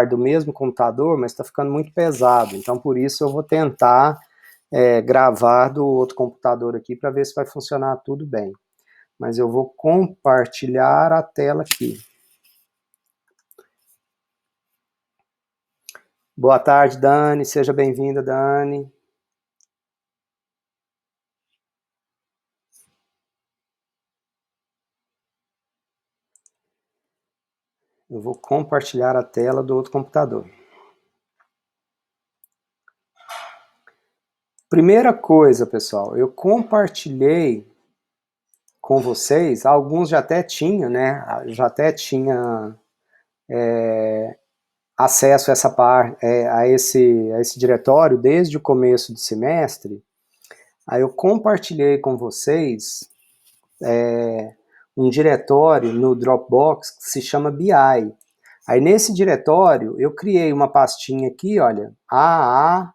do mesmo computador, mas está ficando muito pesado, então por isso eu vou tentar gravar do outro computador aqui para ver se vai funcionar tudo bem. Mas eu vou compartilhar a tela aqui. Boa tarde, Dani, seja bem-vinda, Dani. Eu vou compartilhar a tela do outro computador. Primeira coisa, pessoal, eu compartilhei com vocês, alguns já até tinham, né? Já até tinha acesso a a esse diretório desde o começo do semestre. Aí eu compartilhei com vocês um diretório no Dropbox que se chama BI. Aí nesse diretório eu criei uma pastinha aqui, olha, AARE,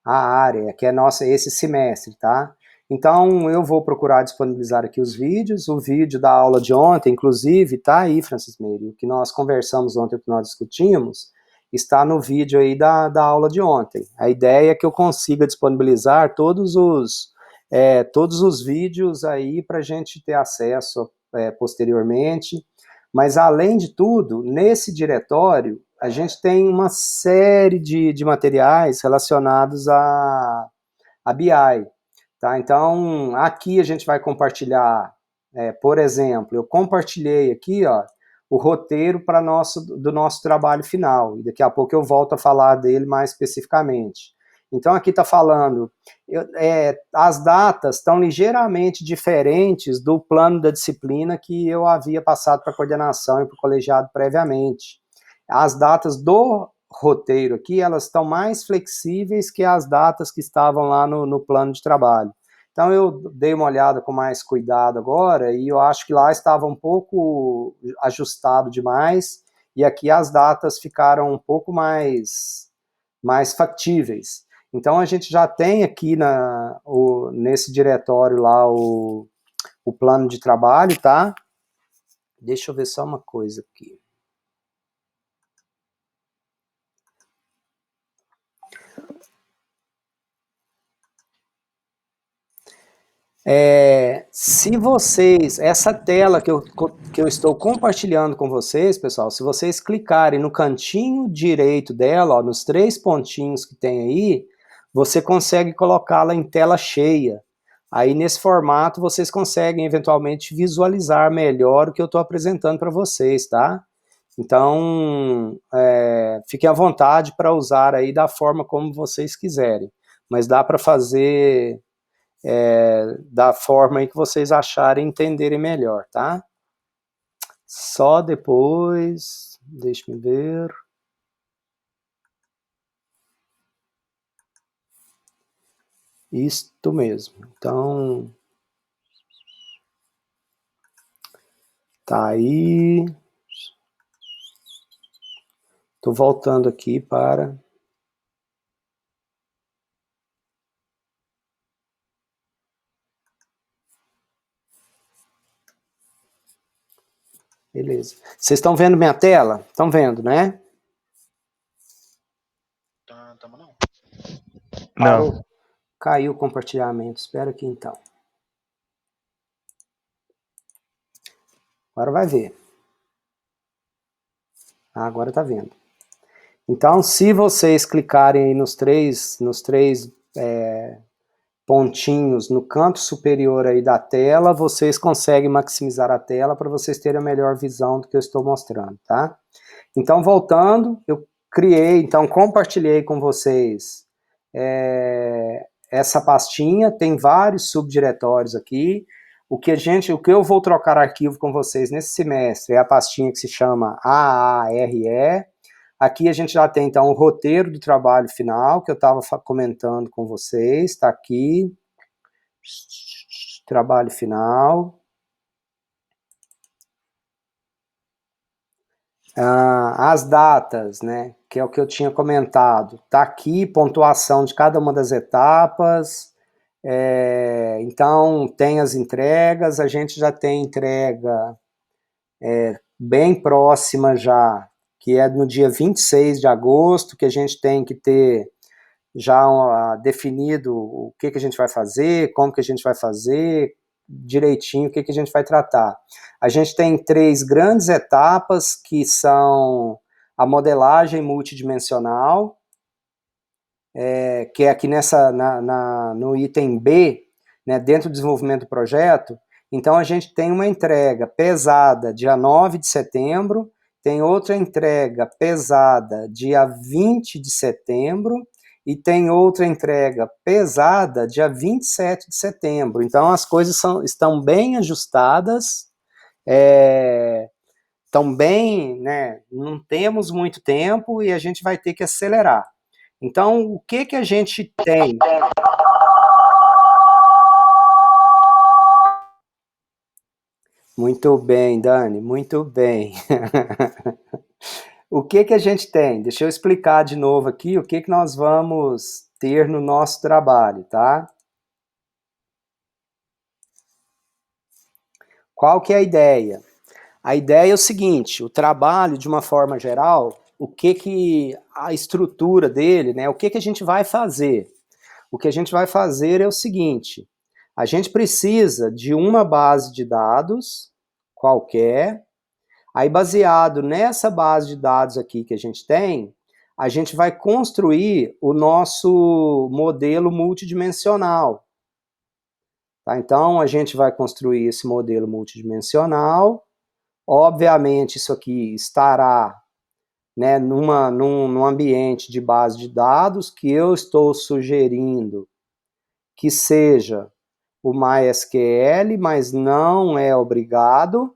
a área, que é nossa esse semestre, tá? Então eu vou procurar disponibilizar aqui os vídeos, o vídeo da aula de ontem, inclusive, tá aí, Francis Meire, o que nós conversamos ontem, o que nós discutimos, está no vídeo aí da aula de ontem. A ideia é que eu consiga disponibilizar todos os vídeos aí para a gente ter acesso posteriormente, mas além de tudo, nesse diretório, a gente tem uma série de materiais relacionados a BI, tá? Então, aqui a gente vai compartilhar, por exemplo, eu compartilhei aqui, ó, o roteiro do nosso trabalho final, e daqui a pouco eu volto a falar dele mais especificamente. Então, aqui está falando, as datas estão ligeiramente diferentes do plano da disciplina que eu havia passado para a coordenação e para o colegiado previamente. As datas do roteiro aqui, elas estão mais flexíveis que as datas que estavam lá no plano de trabalho. Então eu dei uma olhada com mais cuidado agora e eu acho que lá estava um pouco ajustado demais e aqui as datas ficaram um pouco mais factíveis. Então a gente já tem aqui nesse diretório lá o plano de trabalho, tá? Deixa eu ver só uma coisa aqui. Se vocês, essa tela que eu estou compartilhando com vocês, pessoal, se vocês clicarem no cantinho direito dela, ó, nos 3 pontinhos que tem aí, você consegue colocá-la em tela cheia. Aí nesse formato vocês conseguem eventualmente visualizar melhor o que eu estou apresentando para vocês, tá? Então, fiquem à vontade para usar aí da forma como vocês quiserem, mas dá para fazer da forma aí que vocês acharem entenderem melhor, tá? Só depois, deixe-me ver. Isto mesmo. Então, tá aí. Tô voltando aqui para... Beleza. Vocês estão vendo minha tela? Estão vendo, né? Não. Parou. Caiu o compartilhamento. Espera aqui então. Agora vai ver. Agora tá vendo. Então, se vocês clicarem aí nos três pontinhos no canto superior aí da tela, vocês conseguem maximizar a tela para vocês terem a melhor visão do que eu estou mostrando, tá? Então, voltando, eu compartilhei com vocês essa pastinha, tem vários subdiretórios aqui. O que eu vou trocar arquivo com vocês nesse semestre é a pastinha que se chama AARE. Aqui a gente já tem, então, o roteiro do trabalho final, que eu estava comentando com vocês, está aqui, trabalho final. As datas, né, que é o que eu tinha comentado, está aqui, pontuação de cada uma das etapas, então tem as entregas, a gente já tem entrega bem próxima já, que é no dia 26 de agosto, que a gente tem que ter já definido o que a gente vai fazer, como que a gente vai fazer, direitinho o que a gente vai tratar. A gente tem 3 grandes etapas, que são a modelagem multidimensional, que é aqui no item B, né, dentro do desenvolvimento do projeto. Então a gente tem uma entrega pesada dia 9 de setembro, tem outra entrega pesada dia 20 de setembro, e tem outra entrega pesada dia 27 de setembro. Então as coisas estão bem ajustadas, estão bem, né, não temos muito tempo e a gente vai ter que acelerar. Então, o que a gente tem? Muito bem, Dani, muito bem. O que a gente tem? Deixa eu explicar de novo aqui o que nós vamos ter no nosso trabalho, tá? Qual que é a ideia? A ideia é o seguinte: o trabalho, de uma forma geral, o que a estrutura dele, né? O que a gente vai fazer? O que a gente vai fazer é o seguinte: a gente precisa de uma base de dados qualquer. Aí, baseado nessa base de dados aqui que a gente vai construir o nosso modelo multidimensional. Tá? Então, a gente vai construir esse modelo multidimensional. Obviamente, isso aqui estará, né, num ambiente de base de dados que eu estou sugerindo que seja o MySQL, mas não é obrigado.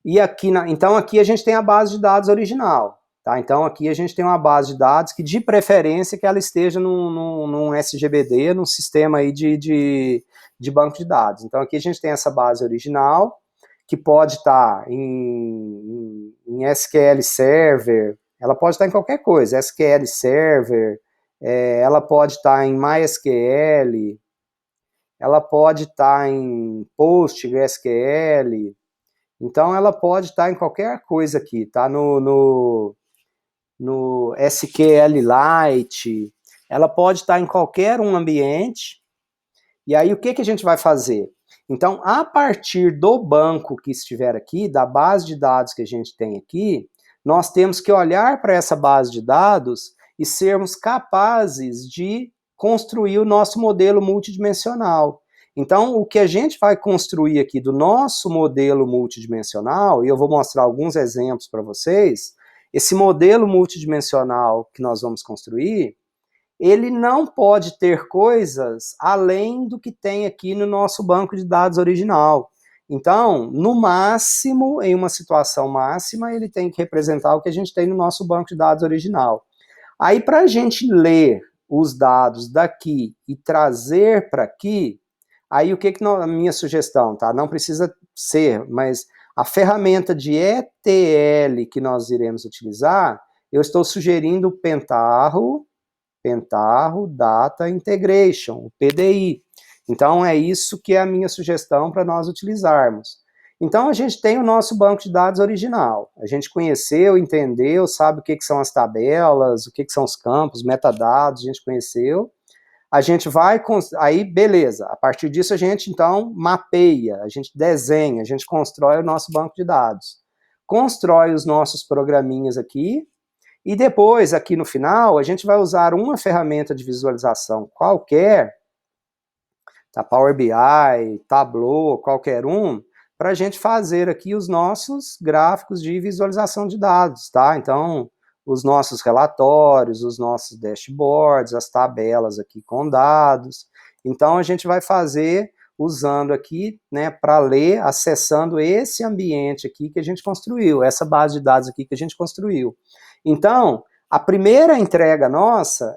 E aqui, então aqui a gente tem a base de dados original, tá? Então aqui a gente tem uma base de dados que, de preferência, que ela esteja num SGBD, num sistema aí de banco de dados. Então aqui a gente tem essa base original, que pode estar em SQL Server, ela pode estar em qualquer coisa, SQL Server, ela pode estar em MySQL, ela pode estar em PostgreSQL. Então, ela pode estar em qualquer coisa aqui, tá? No SQLite, ela pode estar em qualquer um ambiente. E aí, o que a gente vai fazer? Então, a partir do banco que estiver aqui, da base de dados que a gente tem aqui, nós temos que olhar para essa base de dados e sermos capazes de construir o nosso modelo multidimensional. Então, o que a gente vai construir aqui do nosso modelo multidimensional, e eu vou mostrar alguns exemplos para vocês, esse modelo multidimensional que nós vamos construir, ele não pode ter coisas além do que tem aqui no nosso banco de dados original. Então, no máximo, em uma situação máxima, ele tem que representar o que a gente tem no nosso banco de dados original. Aí, para a gente ler os dados daqui e trazer para aqui, aí o que a minha sugestão, tá? Não precisa ser, mas a ferramenta de ETL que nós iremos utilizar, eu estou sugerindo o Pentaho Data Integration, o PDI. Então é isso que é a minha sugestão para nós utilizarmos. Então a gente tem o nosso banco de dados original. A gente conheceu, entendeu, sabe o que são as tabelas, o que são os campos, metadados, a gente conheceu. A gente vai, aí beleza, a partir disso a gente então mapeia, a gente desenha, a gente constrói o nosso banco de dados. Constrói os nossos programinhas aqui, e depois, aqui no final, a gente vai usar uma ferramenta de visualização qualquer, tá? Power BI, Tableau, qualquer um, para a gente fazer aqui os nossos gráficos de visualização de dados, tá? Então, os nossos relatórios, os nossos dashboards, as tabelas aqui com dados. Então, a gente vai fazer usando aqui, né, para ler, acessando esse ambiente aqui que a gente construiu, essa base de dados aqui que a gente construiu. Então, a primeira entrega nossa,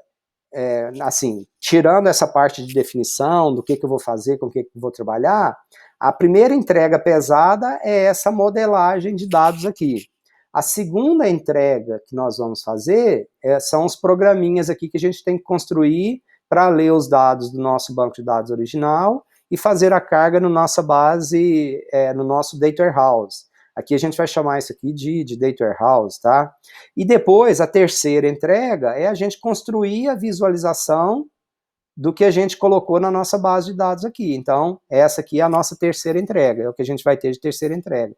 assim, tirando essa parte de definição do que eu vou fazer, com o que eu vou trabalhar, a primeira entrega pesada é essa modelagem de dados aqui. A segunda entrega que nós vamos fazer são os programinhas aqui que a gente tem que construir para ler os dados do nosso banco de dados original e fazer a carga na nossa base, no nosso Data Warehouse. Aqui a gente vai chamar isso aqui de Data Warehouse, tá? E depois, a terceira entrega é a gente construir a visualização do que a gente colocou na nossa base de dados aqui. Então, essa aqui é a nossa terceira entrega, é o que a gente vai ter de terceira entrega.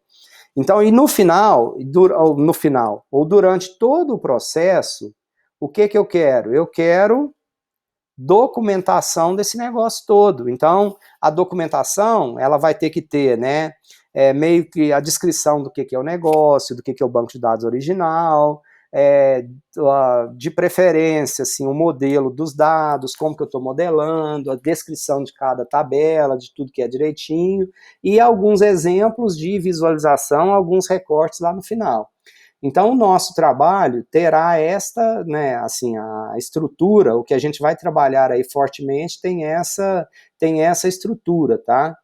Então, e no final, ou durante todo o processo, o que eu quero? Eu quero documentação desse negócio todo. Então, a documentação, ela vai ter que ter, né, meio que a descrição do que é o negócio, do que é o banco de dados original, de preferência, assim, o modelo dos dados, como que eu estou modelando, a descrição de cada tabela, de tudo que é direitinho, e alguns exemplos de visualização, alguns recortes lá no final. Então, o nosso trabalho terá esta, né, assim, a estrutura, o que a gente vai trabalhar aí fortemente tem essa estrutura, tá?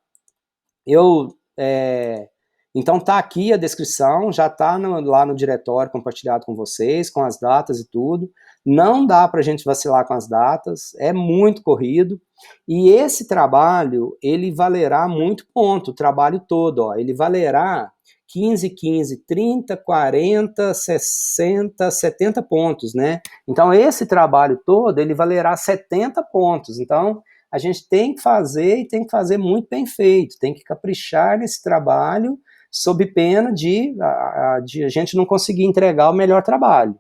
Então tá aqui a descrição, já tá lá no diretório compartilhado com vocês, com as datas e tudo. Não dá para a gente vacilar com as datas, é muito corrido. E esse trabalho, ele valerá muito ponto, o trabalho todo, ó, ele valerá 15, 15, 30, 40, 60, 70 pontos, né? Então esse trabalho todo, ele valerá 70 pontos. Então a gente tem que fazer e tem que fazer muito bem feito, tem que caprichar nesse trabalho sob pena de a gente não conseguir entregar o melhor trabalho.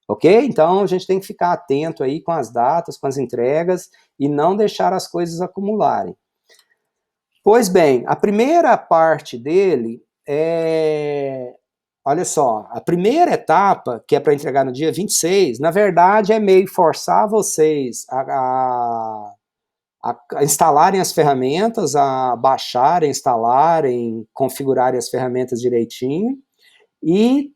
Ok? Então a gente tem que ficar atento aí com as datas, com as entregas e não deixar as coisas acumularem. Pois bem, a primeira parte dele olha só, a primeira etapa, que é para entregar no dia 26, na verdade é meio forçar vocês a instalarem as ferramentas, a baixarem, instalarem, configurarem as ferramentas direitinho e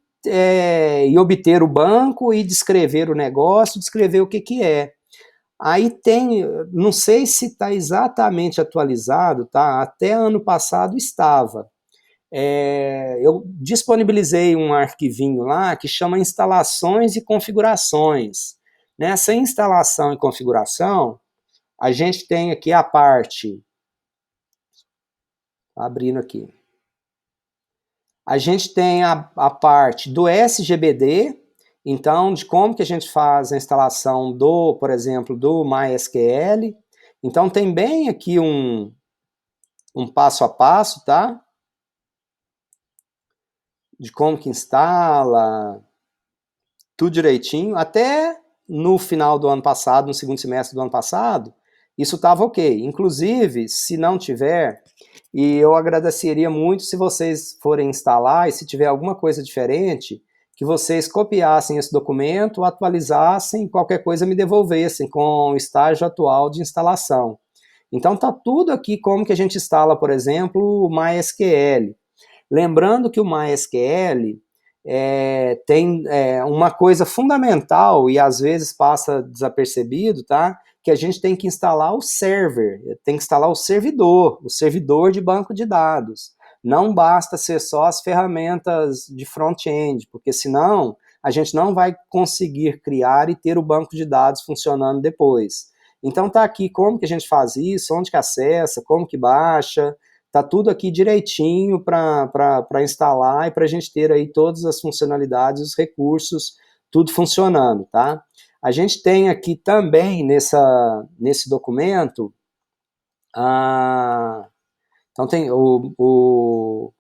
obter o banco e descrever o negócio, descrever o que é. Aí tem, não sei se está exatamente atualizado, tá? Até ano passado estava. Eu disponibilizei um arquivinho lá que chama instalações e configurações. Nessa instalação e configuração, a gente tem aqui a parte, abrindo aqui, a gente tem a parte do SGBD, então, de como que a gente faz a instalação do, por exemplo, do MySQL. Então, tem bem aqui um passo a passo, tá? De como que instala, tudo direitinho. Até no final do ano passado, no segundo semestre do ano passado, isso estava ok. Inclusive, se não tiver, e eu agradeceria muito se vocês forem instalar e se tiver alguma coisa diferente, que vocês copiassem esse documento, atualizassem, qualquer coisa me devolvessem com o estágio atual de instalação. Então tá tudo aqui como que a gente instala, por exemplo, o MySQL. Lembrando que o MySQL tem uma coisa fundamental e às vezes passa desapercebido, tá? Que a gente tem que instalar o server, tem que instalar o servidor de banco de dados. Não basta ser só as ferramentas de front-end, porque senão a gente não vai conseguir criar e ter o banco de dados funcionando depois. Então tá aqui como que a gente faz isso, onde que acessa, como que baixa, tá tudo aqui direitinho para instalar e para a gente ter aí todas as funcionalidades, os recursos, tudo funcionando, tá? A gente tem aqui também nesse documento, então tem o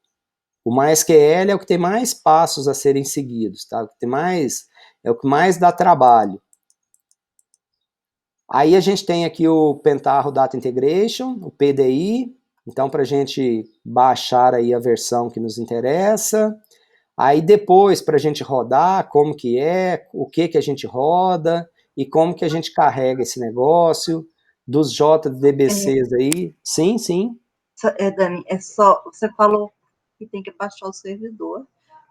MySQL é o que tem mais passos a serem seguidos, tá? É o que mais dá trabalho. Aí a gente tem aqui o Pentaho Data Integration, o PDI, então para a gente baixar aí a versão que nos interessa. Aí depois para a gente rodar, como que é, o que a gente roda e como que a gente carrega esse negócio, dos JDBCs aí. Sim, sim. Dani, você falou que tem que baixar o servidor,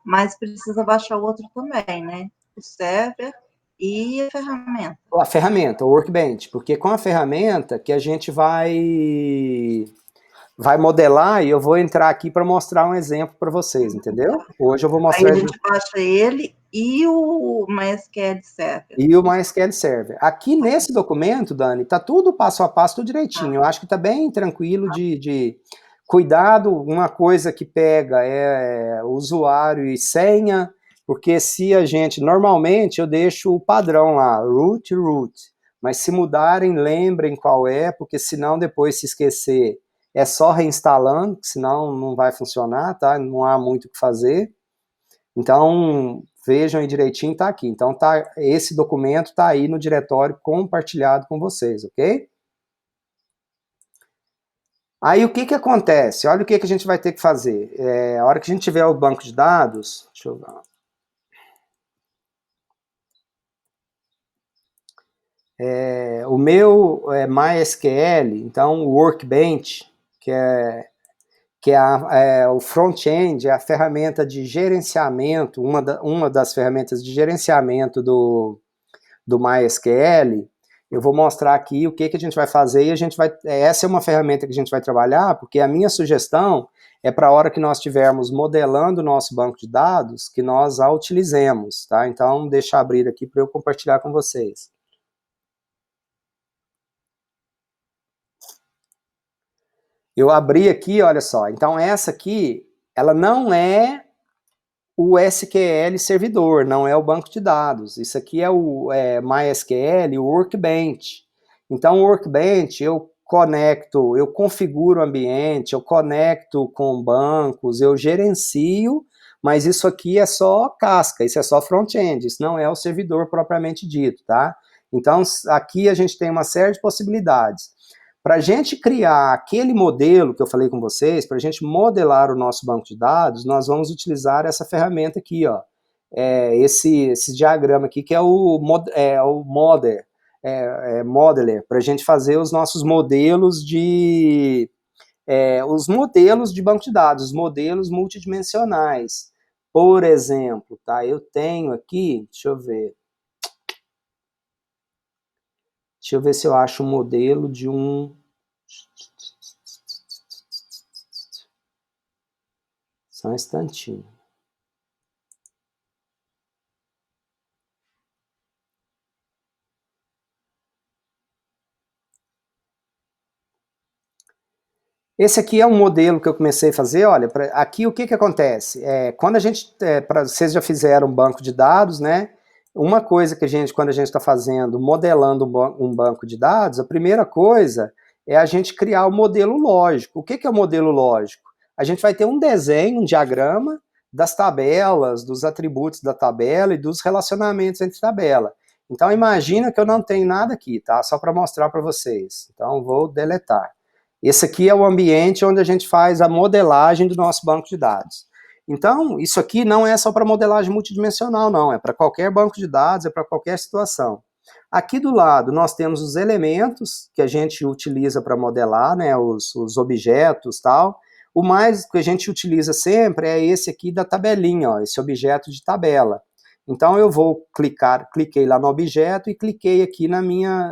mas precisa baixar o outro também, né? O server e a ferramenta. A ferramenta, o Workbench, porque com a ferramenta que a gente vai modelar e eu vou entrar aqui para mostrar um exemplo para vocês, entendeu? Hoje eu vou mostrar... Aí a gente baixa ele e o MySQL Server. E o MySQL Server. Aqui nesse documento, Dani, tá tudo passo a passo, tudo direitinho. Eu acho que tá bem tranquilo Cuidado, uma coisa que pega é usuário e senha, porque se a gente, normalmente eu deixo o padrão lá, root, mas se mudarem, lembrem qual é, porque senão depois se esquecer, é só reinstalando, senão não vai funcionar, tá? Não há muito o que fazer. Então, vejam aí direitinho, tá aqui. Então, esse documento tá aí no diretório compartilhado com vocês, ok? Aí, o que que acontece? Olha o que que a gente vai ter que fazer. A hora que a gente tiver o banco de dados, deixa eu ver. O meu é MySQL, então o Workbench, que é o front-end, é a ferramenta de gerenciamento, uma das ferramentas de gerenciamento do MySQL. Eu vou mostrar aqui o que que a gente vai fazer e essa é uma ferramenta que a gente vai trabalhar, porque a minha sugestão é para a hora que nós estivermos modelando o nosso banco de dados, que nós a utilizemos, tá? Então, deixa eu abrir aqui para eu compartilhar com vocês. Eu abri aqui, olha só, então essa aqui, ela não é o SQL servidor, não é o banco de dados. Isso aqui é o MySQL, o Workbench. Então, o Workbench, eu conecto, eu configuro o ambiente, eu conecto com bancos, eu gerencio, mas isso aqui é só casca, isso é só front-end, isso não é o servidor propriamente dito, tá? Então, aqui a gente tem uma série de possibilidades. Para a gente criar aquele modelo que eu falei com vocês, para a gente modelar o nosso banco de dados, nós vamos utilizar essa ferramenta aqui, ó. Esse diagrama aqui, que é o Modeler, para a gente fazer os nossos modelos os modelos de banco de dados, os modelos multidimensionais. Por exemplo, tá? Eu tenho aqui, deixa eu ver se eu acho um modelo de um. Só um instantinho. Esse aqui é um modelo que eu comecei a fazer, olha, aqui o que que acontece? Quando a gente, vocês já fizeram um banco de dados, né? Uma coisa que quando a gente está fazendo, modelando um banco de dados, a primeira coisa é a gente criar o modelo lógico. O que que é o modelo lógico? A gente vai ter um desenho, um diagrama das tabelas, dos atributos da tabela e dos relacionamentos entre tabela. Então imagina que eu não tenho nada aqui, tá? Só para mostrar para vocês. Então vou deletar. Esse aqui é o ambiente onde a gente faz a modelagem do nosso banco de dados. Então, isso aqui não é só para modelagem multidimensional, não. É para qualquer banco de dados, é para qualquer situação. Aqui do lado, nós temos os elementos que a gente utiliza para modelar, né, os objetos e tal. O mais que a gente utiliza sempre é esse aqui da tabelinha, ó, esse objeto de tabela. Então, eu vou cliquei lá no objeto e cliquei aqui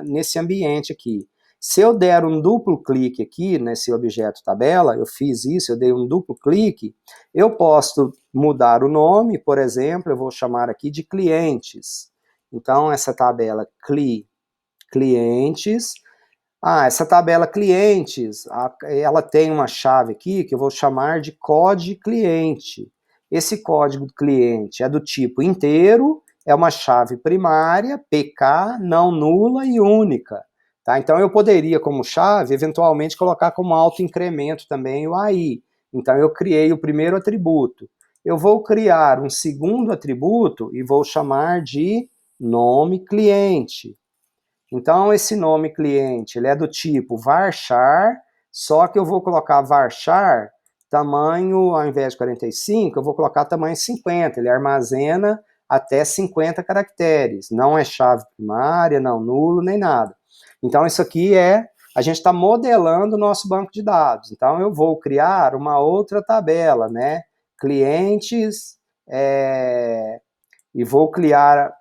nesse ambiente aqui. Se eu der um duplo clique aqui nesse objeto tabela, eu fiz isso, eu dei um duplo clique, eu posso mudar o nome, por exemplo, eu vou chamar aqui de clientes. Então, essa tabela clientes, essa tabela clientes, ela tem uma chave aqui que eu vou chamar de código cliente. Esse código cliente é do tipo inteiro, é uma chave primária, PK, não nula e única. Tá? Então eu poderia, como chave, eventualmente colocar como autoincremento também o AI. Então eu criei o primeiro atributo. Eu vou criar um segundo atributo e vou chamar de nome cliente. Então esse nome cliente ele é do tipo varchar, só que eu vou colocar varchar tamanho, ao invés de 45, eu vou colocar tamanho 50. Ele armazena até 50 caracteres. Não é chave primária, não nulo, nem nada. Então, isso aqui a gente está modelando o nosso banco de dados. Então, eu vou criar uma outra tabela, né? Clientes, e vou criar,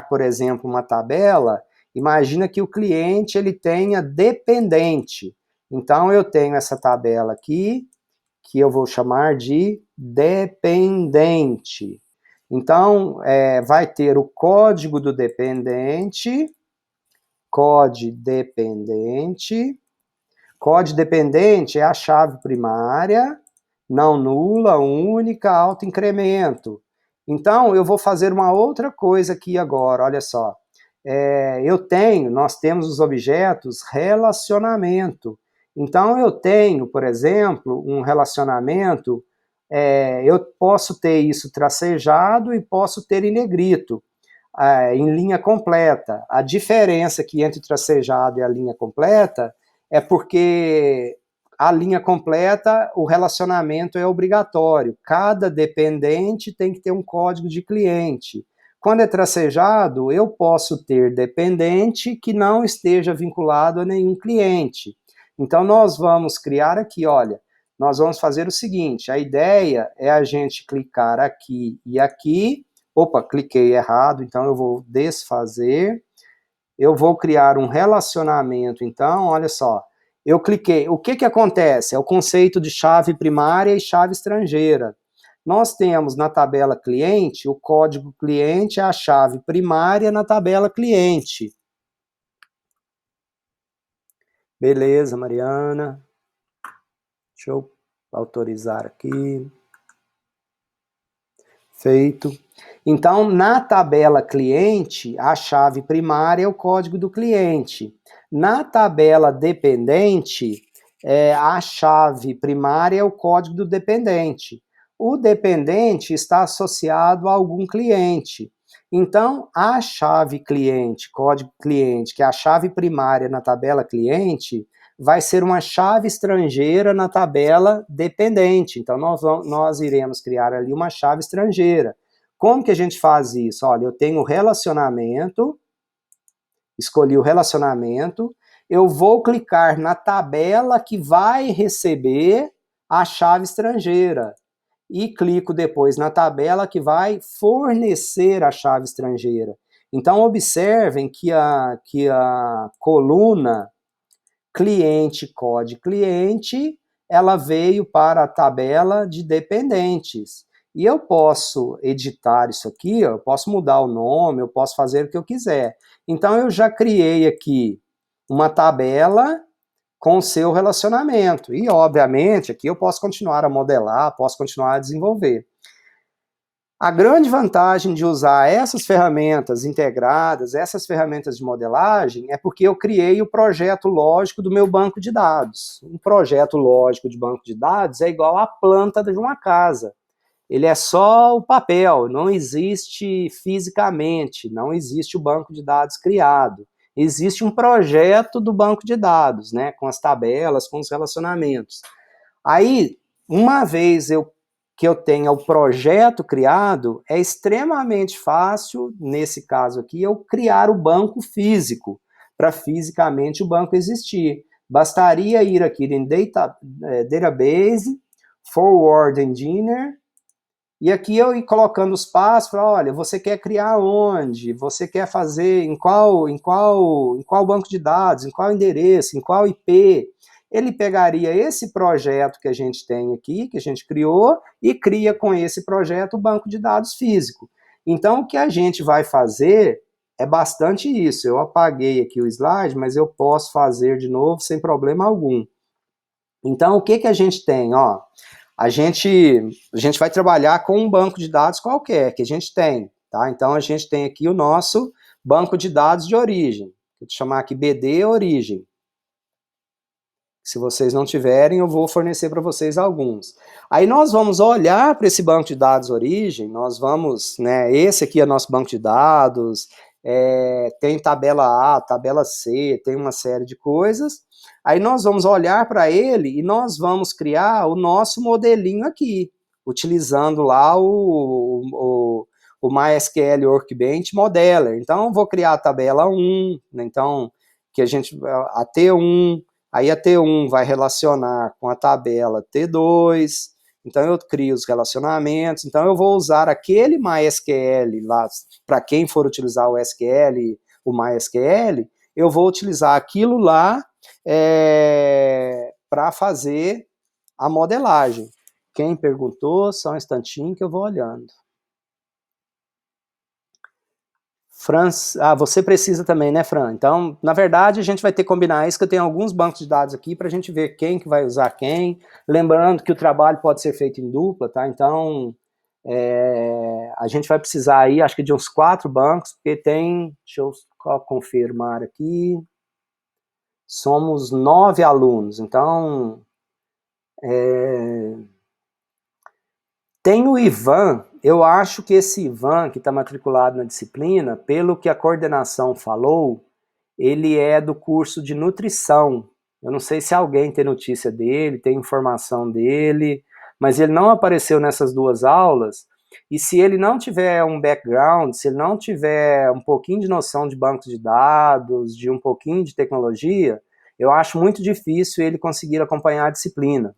por exemplo, uma tabela. Imagina que o cliente ele tenha dependente. Então, eu tenho essa tabela aqui, que eu vou chamar de dependente. Então, vai ter o código do dependente, code dependente, COD dependente é a chave primária, não nula, única, autoincremento. Então, eu vou fazer uma outra coisa aqui agora, olha só. Nós temos os objetos relacionamento. Então, eu tenho, por exemplo, um relacionamento, eu posso ter isso tracejado e posso ter em negrito, em linha completa. A diferença aqui entre o tracejado e a linha completa é porque a linha completa, o relacionamento é obrigatório. Cada dependente tem que ter um código de cliente. Quando é tracejado, eu posso ter dependente que não esteja vinculado a nenhum cliente. Então, nós vamos criar aqui, olha, nós vamos fazer o seguinte, a ideia é a gente clicar aqui e aqui, opa, cliquei errado, então eu vou desfazer, eu vou criar um relacionamento, então, olha só, eu cliquei, o que acontece? É o conceito de chave primária e chave estrangeira. Nós temos na tabela cliente, o código cliente é a chave primária na tabela cliente. Beleza, Mariana. Deixa eu autorizar aqui. Feito. Então, na tabela cliente, a chave primária é o código do cliente. Na tabela dependente, a chave primária é o código do dependente. O dependente está associado a algum cliente. Então, a chave cliente, código cliente, que é a chave primária na tabela cliente, vai ser uma chave estrangeira na tabela dependente. Então, nós iremos criar ali uma chave estrangeira. Como que a gente faz isso? Olha, eu tenho o relacionamento, escolhi o relacionamento, eu vou clicar na tabela que vai receber a chave estrangeira e clico depois na tabela que vai fornecer a chave estrangeira. Então, observem que a coluna cliente, COD cliente, ela veio para a tabela de dependentes. E eu posso editar isso aqui, eu posso mudar o nome, eu posso fazer o que eu quiser. Então, eu já criei aqui uma tabela com o seu relacionamento. E, obviamente, aqui eu posso continuar a modelar, posso continuar a desenvolver. A grande vantagem de usar essas ferramentas integradas, essas ferramentas de modelagem, é porque eu criei o projeto lógico do meu banco de dados. Um projeto lógico de banco de dados é igual à planta de uma casa. Ele é só o papel, não existe fisicamente, não existe o banco de dados criado. Existe um projeto do banco de dados, né, com as tabelas, com os relacionamentos. Aí, uma vez que eu tenha o projeto criado, é extremamente fácil, nesse caso aqui, eu criar o banco físico, para fisicamente o banco existir. Bastaria ir aqui em Database, Forward Engineer, e aqui eu ir colocando os passos, olha, você quer criar onde? Você quer fazer em qual banco de dados, em qual endereço, em qual IP? Ele pegaria esse projeto que a gente tem aqui, que a gente criou, e cria com esse projeto o banco de dados físico. Então, o que a gente vai fazer é bastante isso. Eu apaguei aqui o slide, mas eu posso fazer de novo sem problema algum. Então, o que a gente tem? Ó, a gente vai trabalhar com um banco de dados qualquer que a gente tem, tá? Então, a gente tem aqui o nosso banco de dados de origem. Vou chamar aqui BD origem. Se vocês não tiverem, eu vou fornecer para vocês alguns. Aí nós vamos olhar para esse banco de dados origem, nós vamos, né, esse aqui é nosso banco de dados, tem tabela A, tabela C, tem uma série de coisas. Aí nós vamos olhar para ele e nós vamos criar o nosso modelinho aqui, utilizando lá o MySQL Workbench Modeler. Então, vou criar a tabela 1, né, então, que a T1, aí a T1 vai relacionar com a tabela T2, então eu crio os relacionamentos, então eu vou usar aquele MySQL lá, para quem for utilizar o SQL, o MySQL, eu vou utilizar aquilo lá para fazer a modelagem. Quem perguntou, só um instantinho que eu vou olhando. Você precisa também, né, Fran? Então, na verdade, a gente vai ter que combinar isso, que eu tenho alguns bancos de dados aqui para a gente ver quem que vai usar quem. Lembrando que o trabalho pode ser feito em dupla, tá? Então, a gente vai precisar aí, acho que de uns 4 bancos, porque tem, deixa eu confirmar aqui, somos 9 alunos, então, tem o Ivan. Eu acho que esse Ivan, que está matriculado na disciplina, pelo que a coordenação falou, ele é do curso de nutrição. Eu não sei se alguém tem notícia dele, tem informação dele, mas ele não apareceu nessas 2 aulas, e se ele não tiver um background, se ele não tiver um pouquinho de noção de bancos de dados, de um pouquinho de tecnologia, eu acho muito difícil ele conseguir acompanhar a disciplina.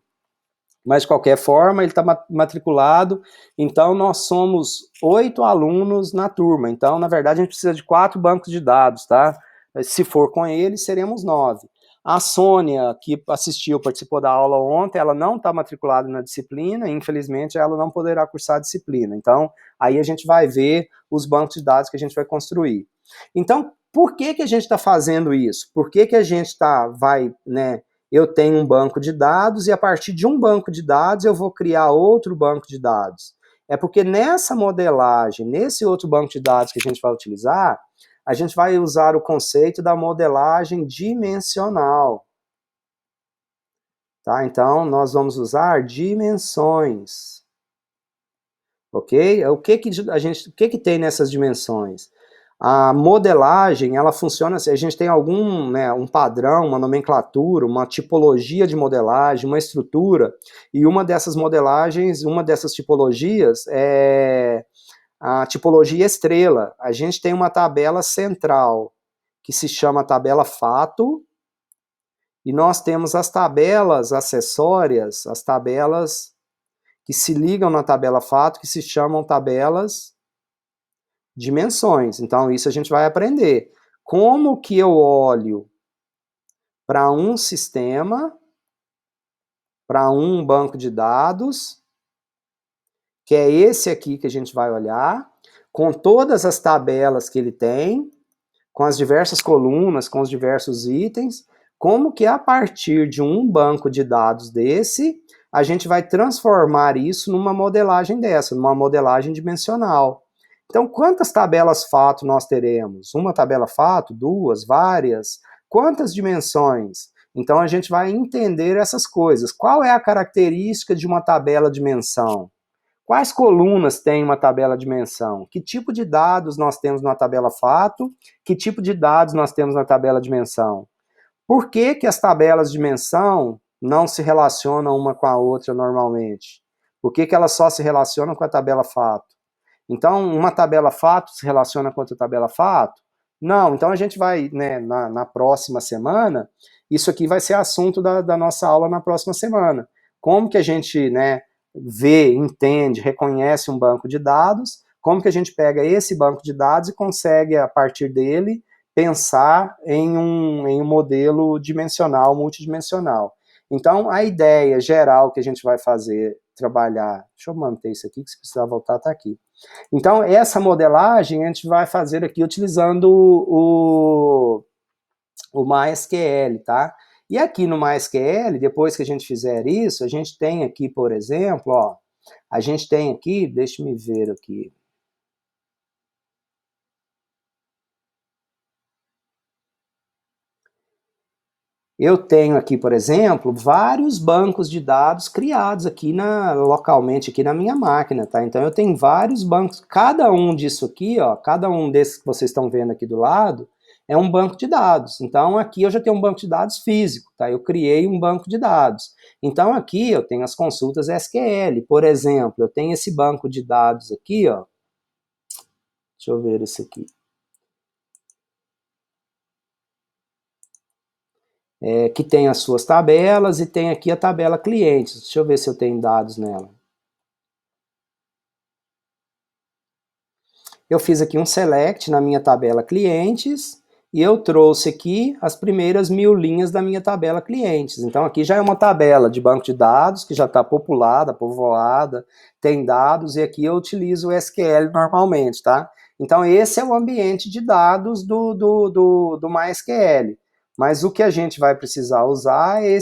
Mas, de qualquer forma, ele está matriculado, então nós somos 8 alunos na turma. Então, na verdade, a gente precisa de 4 bancos de dados, tá? Se for com ele, seremos 9. A Sônia, que assistiu, participou da aula ontem, ela não está matriculada na disciplina, infelizmente ela não poderá cursar a disciplina. Então, aí a gente vai ver os bancos de dados que a gente vai construir. Então, por que a gente está fazendo isso? Por que a gente eu tenho um banco de dados e a partir de um banco de dados eu vou criar outro banco de dados? É porque nessa modelagem, nesse outro banco de dados que a gente vai utilizar, a gente vai usar o conceito da modelagem dimensional. Tá? Então, nós vamos usar dimensões. Ok? O que tem nessas dimensões? A modelagem, ela funciona assim, a gente tem um padrão, uma nomenclatura, uma tipologia de modelagem, uma estrutura, e uma dessas modelagens, uma dessas tipologias é a tipologia estrela. A gente tem uma tabela central, que se chama tabela fato, e nós temos as tabelas acessórias, as tabelas que se ligam na tabela fato, que se chamam tabelas dimensões. Então, isso a gente vai aprender. Como que eu olho para um sistema, para um banco de dados, que é esse aqui que a gente vai olhar, com todas as tabelas que ele tem, com as diversas colunas, com os diversos itens, como que a partir de um banco de dados desse, a gente vai transformar isso numa modelagem dessa, numa modelagem dimensional. Então, quantas tabelas fato nós teremos? Uma tabela fato, 2, várias? Quantas dimensões? Então, a gente vai entender essas coisas. Qual é a característica de uma tabela dimensão? Quais colunas tem uma tabela dimensão? Que tipo de dados nós temos na tabela fato? Que tipo de dados nós temos na tabela dimensão? Por que as tabelas dimensão não se relacionam uma com a outra normalmente? Por que elas só se relacionam com a tabela fato? Então, uma tabela fato se relaciona com outra tabela fato? Não, então a gente vai, na próxima semana, isso aqui vai ser assunto da nossa aula na próxima semana. Como que a gente, vê, entende, reconhece um banco de dados, como que a gente pega esse banco de dados e consegue, a partir dele, pensar em um modelo dimensional, multidimensional. Então, a ideia geral que a gente vai fazer, trabalhar, deixa eu manter isso aqui, que se precisar voltar, está aqui. Então, essa modelagem a gente vai fazer aqui utilizando o MySQL, tá? E aqui no MySQL, depois que a gente fizer isso, a gente tem aqui, por exemplo, ó, a gente tem aqui, deixa me ver aqui. Eu tenho aqui, por exemplo, vários bancos de dados criados aqui localmente aqui na minha máquina, tá? Então eu tenho vários bancos, cada um disso aqui, ó, cada um desses que vocês estão vendo aqui do lado, é um banco de dados. Então aqui eu já tenho um banco de dados físico, tá? Eu criei um banco de dados. Então aqui eu tenho as consultas SQL, por exemplo, eu tenho esse banco de dados aqui, ó. Deixa eu ver esse aqui. Que tem as suas tabelas e tem aqui a tabela clientes. Deixa eu ver se eu tenho dados nela. Eu fiz aqui um select na minha tabela clientes e eu trouxe aqui as primeiras 1000 linhas da minha tabela clientes. Então aqui já é uma tabela de banco de dados que já está populada, povoada, tem dados, e aqui eu utilizo o SQL normalmente, tá? Então, esse é o ambiente de dados do MySQL. Mas o que a gente vai precisar usar é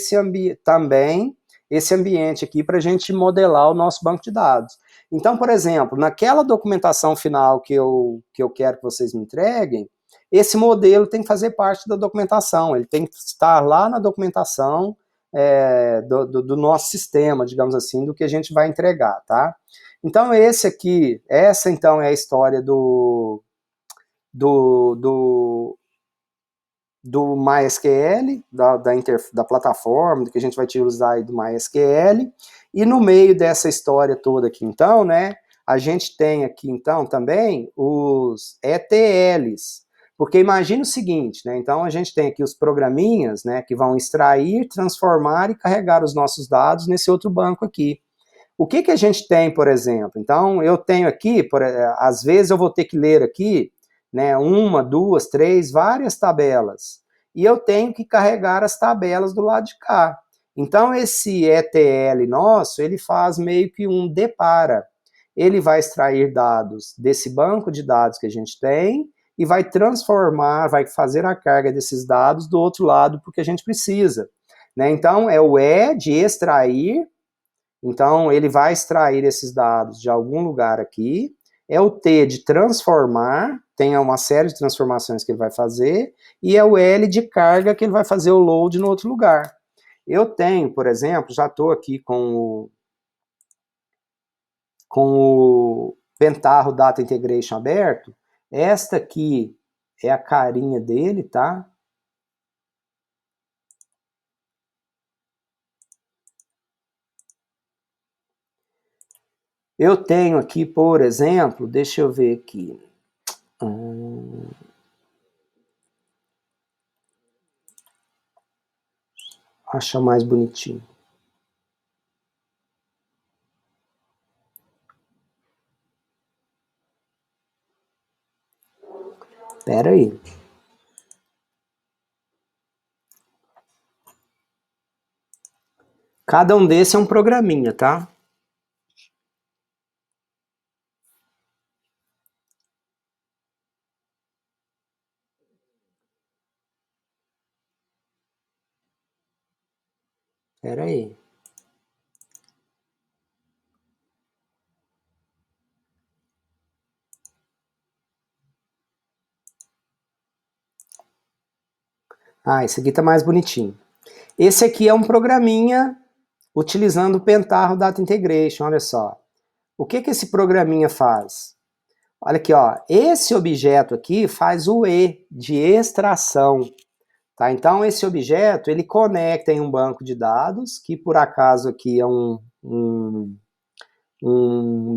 também esse ambiente aqui para a gente modelar o nosso banco de dados. Então, por exemplo, naquela documentação final que eu quero que vocês me entreguem, esse modelo tem que fazer parte da documentação, ele tem que estar lá na documentação do nosso sistema, digamos assim, do que a gente vai entregar, tá? Então, essa então é a história do MySQL, da plataforma, do que a gente vai utilizar aí do MySQL, e no meio dessa história toda aqui, então, né, a gente tem aqui, então, também os ETLs, porque imagine o seguinte, né, então a gente tem aqui os programinhas, né, que vão extrair, transformar e carregar os nossos dados nesse outro banco aqui. O que a gente tem, por exemplo? Então, eu tenho aqui, às vezes eu vou ter que ler aqui, né, uma, duas, três, várias tabelas. E eu tenho que carregar as tabelas do lado de cá. Então, esse ETL nosso, ele faz meio que um depara. Ele vai extrair dados desse banco de dados que a gente tem e vai transformar, vai fazer a carga desses dados do outro lado, porque a gente precisa. Né? Então, é o E de extrair. Então, ele vai extrair esses dados de algum lugar aqui. É o T de transformar, tem uma série de transformações que ele vai fazer. E é o L de carga, que ele vai fazer o load no outro lugar. Eu tenho, por exemplo, já estou aqui com o Pentaho Data Integration aberto. Esta aqui é a carinha dele, tá? Eu tenho aqui, por exemplo, deixa eu ver aqui. Acha mais bonitinho. Espera aí. Cada um desses é um programinha, tá? Espera aí. Ah, esse aqui tá mais bonitinho. Esse aqui é um programinha utilizando o Pentaho Data Integration, olha só. O que esse programinha faz? Olha aqui, ó. Esse objeto aqui faz o E de extração. Tá? Então, esse objeto, ele conecta em um banco de dados, que por acaso aqui é um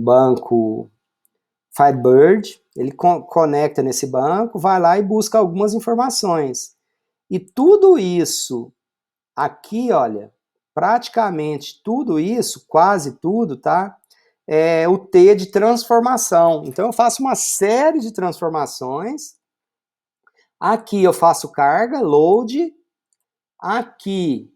banco Firebird. Ele conecta nesse banco, vai lá e busca algumas informações. E tudo isso aqui, olha, praticamente tudo isso, quase tudo, tá? É o T de transformação. Então eu faço uma série de transformações. Aqui eu faço carga, load. Aqui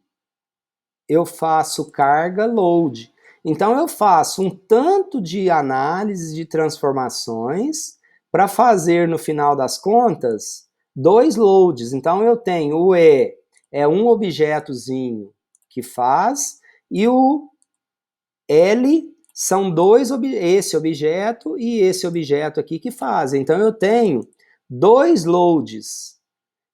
eu faço carga, load. Então eu faço um tanto de análise de transformações para fazer, no final das contas, dois loads. Então eu tenho o E, é um objetozinho que faz, e o L são dois, esse objeto e esse objeto aqui que fazem. Então eu tenho dois loads,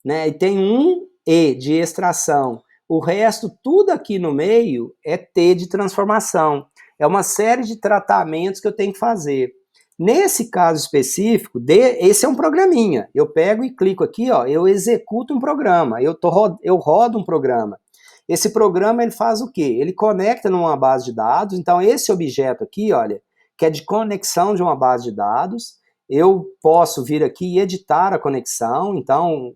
né? E tem um E de extração. O resto, tudo aqui no meio, é T de transformação. É uma série de tratamentos que eu tenho que fazer. Nesse caso específico, esse é um programinha. Eu pego e clico aqui, ó, eu executo um programa, eu rodo um programa. Esse programa ele faz o quê? Ele conecta numa base de dados. Então, esse objeto aqui, olha, que é de conexão de uma base de dados, eu posso vir aqui e editar a conexão. Então,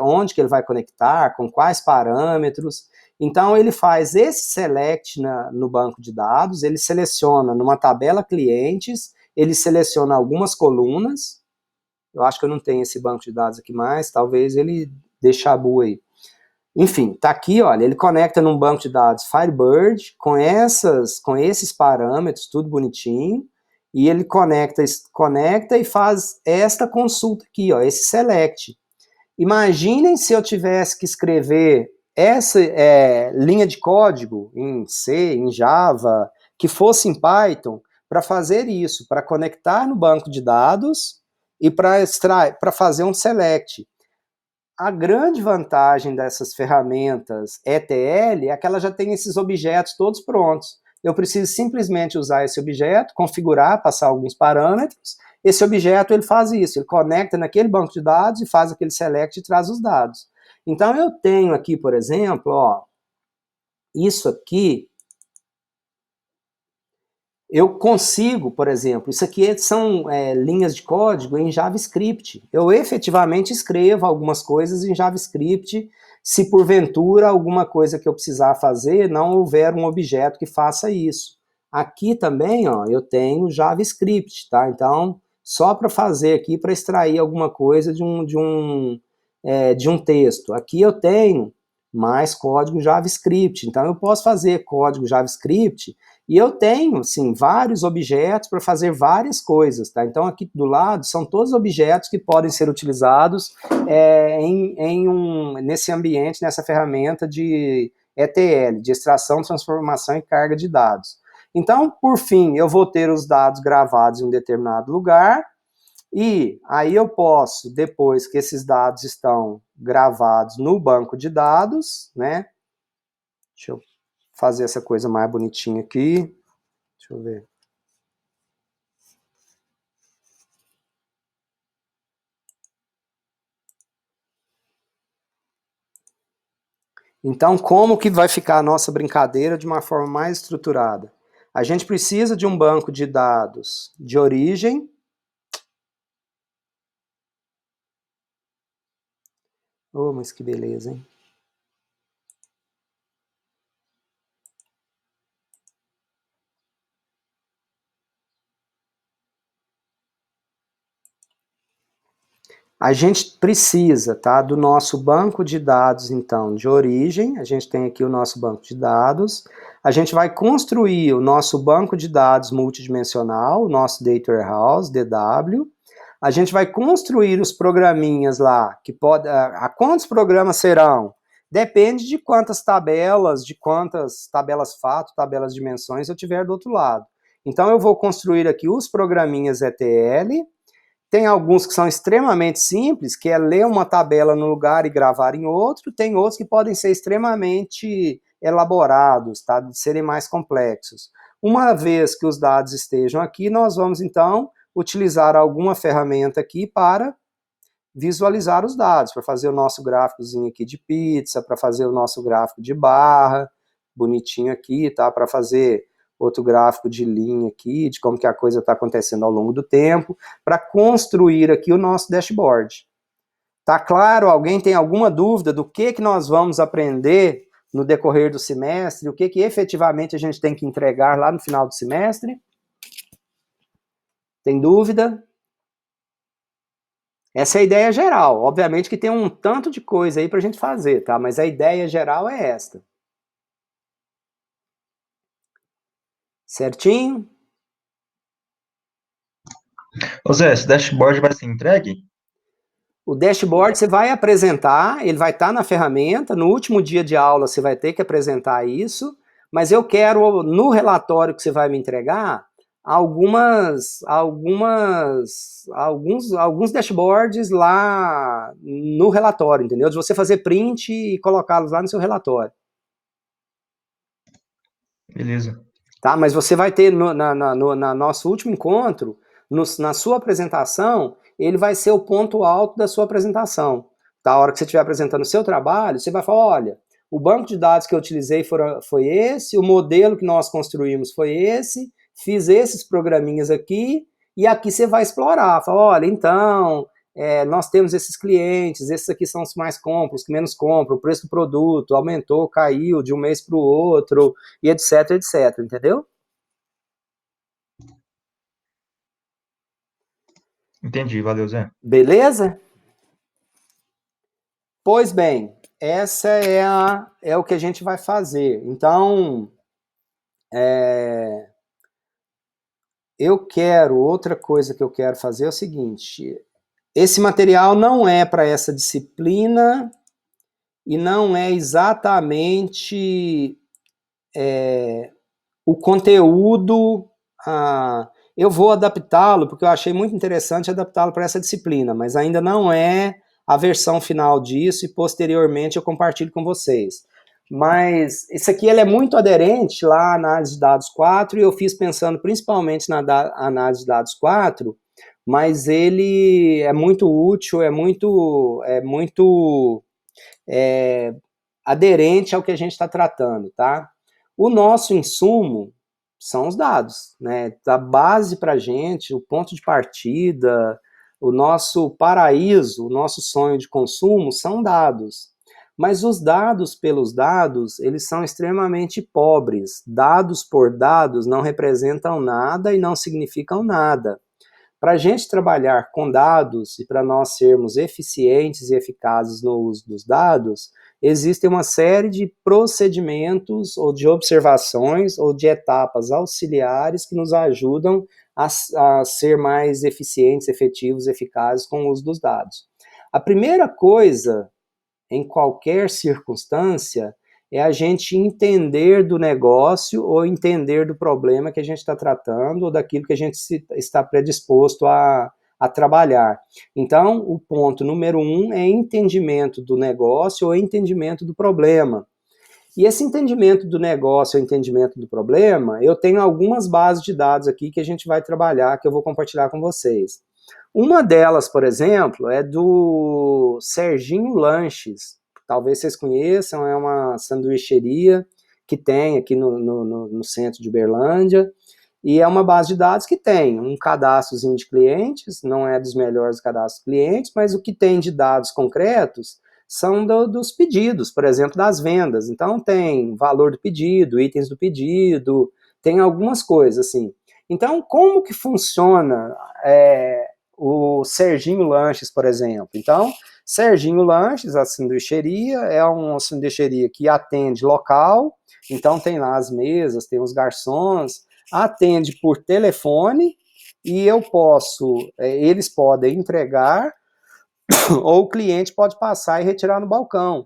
onde que ele vai conectar, com quais parâmetros. Então, ele faz esse select no banco de dados, ele seleciona numa tabela clientes, ele seleciona algumas colunas. Eu acho que eu não tenho esse banco de dados aqui mais, talvez ele deixe a bu aí. Enfim, tá aqui, olha, ele conecta num banco de dados Firebird com esses parâmetros, tudo bonitinho, e ele conecta e faz esta consulta aqui, ó, esse select. Imaginem se eu tivesse que escrever essa linha de código em C, em Java, que fosse em Python, para fazer isso, para conectar no banco de dados e para fazer um select. A grande vantagem dessas ferramentas ETL é que ela já tem esses objetos todos prontos. Eu preciso simplesmente usar esse objeto, configurar, passar alguns parâmetros. Esse objeto ele faz isso, ele conecta naquele banco de dados e faz aquele select e traz os dados. Então eu tenho aqui, por exemplo, ó, isso aqui eu consigo, por exemplo, isso aqui são linhas de código em JavaScript. Eu efetivamente escrevo algumas coisas em JavaScript, se porventura alguma coisa que eu precisar fazer não houver um objeto que faça isso. Aqui também, ó, eu tenho JavaScript, tá? Então, só para fazer aqui, para extrair alguma coisa de um texto. Aqui eu tenho mais código JavaScript. Então, eu posso fazer código JavaScript e eu tenho, sim, vários objetos para fazer várias coisas, tá? Então, aqui do lado, são todos objetos que podem ser utilizados nesse ambiente, nessa ferramenta de ETL, de extração, transformação e carga de dados. Então, por fim, eu vou ter os dados gravados em um determinado lugar, e aí eu posso, depois que esses dados estão gravados no banco de dados, né? Deixa eu fazer essa coisa mais bonitinha aqui. Deixa eu ver. Então, como que vai ficar a nossa brincadeira de uma forma mais estruturada? A gente precisa de um banco de dados de origem. Oh, mas que beleza, hein? A gente precisa, tá, do nosso banco de dados, então, de origem. A gente tem aqui o nosso banco de dados. A gente vai construir o nosso banco de dados multidimensional, o nosso Data Warehouse, DW. A gente vai construir os programinhas lá, que pode, a quantos programas serão? Depende de quantas tabelas fato, tabelas dimensões eu tiver do outro lado. Então eu vou construir aqui os programinhas ETL. Tem alguns que são extremamente simples, que é ler uma tabela no lugar e gravar em outro. Tem outros que podem ser extremamente elaborados, tá? De serem mais complexos. Uma vez que os dados estejam aqui, nós vamos então utilizar alguma ferramenta aqui para visualizar os dados, para fazer o nosso gráficozinho aqui de pizza, para fazer o nosso gráfico de barra, bonitinho aqui, tá? Para fazer outro gráfico de linha aqui, de como que a coisa está acontecendo ao longo do tempo, para construir aqui o nosso dashboard. Tá claro? Alguém tem alguma dúvida do que nós vamos aprender no decorrer do semestre? O que efetivamente a gente tem que entregar lá no final do semestre? Tem dúvida? Essa é a ideia geral. Obviamente que tem um tanto de coisa aí para a gente fazer, tá? Mas a ideia geral é esta. Certinho? Ô Zé, esse dashboard vai ser entregue? O dashboard você vai apresentar, ele vai estar na ferramenta, no último dia de aula você vai ter que apresentar isso, mas eu quero, no relatório que você vai me entregar, alguns dashboards lá no relatório, entendeu? De você fazer print e colocá-los lá no seu relatório. Beleza. Tá? Mas você vai ter no nosso último encontro, na sua apresentação, ele vai ser o ponto alto da sua apresentação. Tá? A hora que você estiver apresentando o seu trabalho, você vai falar, olha, o banco de dados que eu utilizei foi esse, o modelo que nós construímos foi esse, fiz esses programinhas aqui, e aqui você vai explorar. Fala, olha, então, nós temos esses clientes, esses aqui são os que mais compram, os que menos compram, o preço do produto aumentou, caiu de um mês para o outro, e etc, etc, entendeu? Entendi, valeu, Zé. Beleza? Pois bem, essa é o que a gente vai fazer. Então, outra coisa que eu quero fazer é o seguinte, esse material não é para essa disciplina e não é exatamente o conteúdo, eu vou adaptá-lo, porque eu achei muito interessante adaptá-lo para essa disciplina, mas ainda não é a versão final disso e posteriormente eu compartilho com vocês. Mas esse aqui ele é muito aderente lá à análise de dados 4 e eu fiz pensando principalmente na análise de dados 4, mas ele é muito útil, é muito aderente ao que a gente está tratando, tá? O nosso insumo são os dados, né? Da base para a gente, o ponto de partida, o nosso paraíso, o nosso sonho de consumo são dados. Mas os dados pelos dados, eles são extremamente pobres. Dados por dados não representam nada e não significam nada. Para a gente trabalhar com dados e para nós sermos eficientes e eficazes no uso dos dados, existe uma série de procedimentos ou de observações ou de etapas auxiliares que nos ajudam a ser mais eficientes, efetivos, eficazes com o uso dos dados. A primeira coisa, em qualquer circunstância, é a gente entender do negócio ou entender do problema que a gente está tratando ou daquilo que a gente está predisposto a trabalhar. Então, o ponto número 1 é entendimento do negócio ou entendimento do problema. E esse entendimento do negócio ou entendimento do problema, eu tenho algumas bases de dados aqui que a gente vai trabalhar, que eu vou compartilhar com vocês. Uma delas, por exemplo, é do Serginho Lanches. Talvez vocês conheçam, é uma sanduicheria que tem aqui no centro de Uberlândia. E é uma base de dados que tem um cadastrozinho de clientes, não é dos melhores cadastros de clientes, mas o que tem de dados concretos são dos pedidos, por exemplo, das vendas. Então tem valor do pedido, itens do pedido, tem algumas coisas assim. Então, como que funciona o Serginho Lanches, por exemplo? Então, Serginho Lanches, a sanduicheria, é uma sanduicheria que atende local, então tem lá as mesas, tem os garçons, atende por telefone e eu posso, eles podem entregar ou o cliente pode passar e retirar no balcão.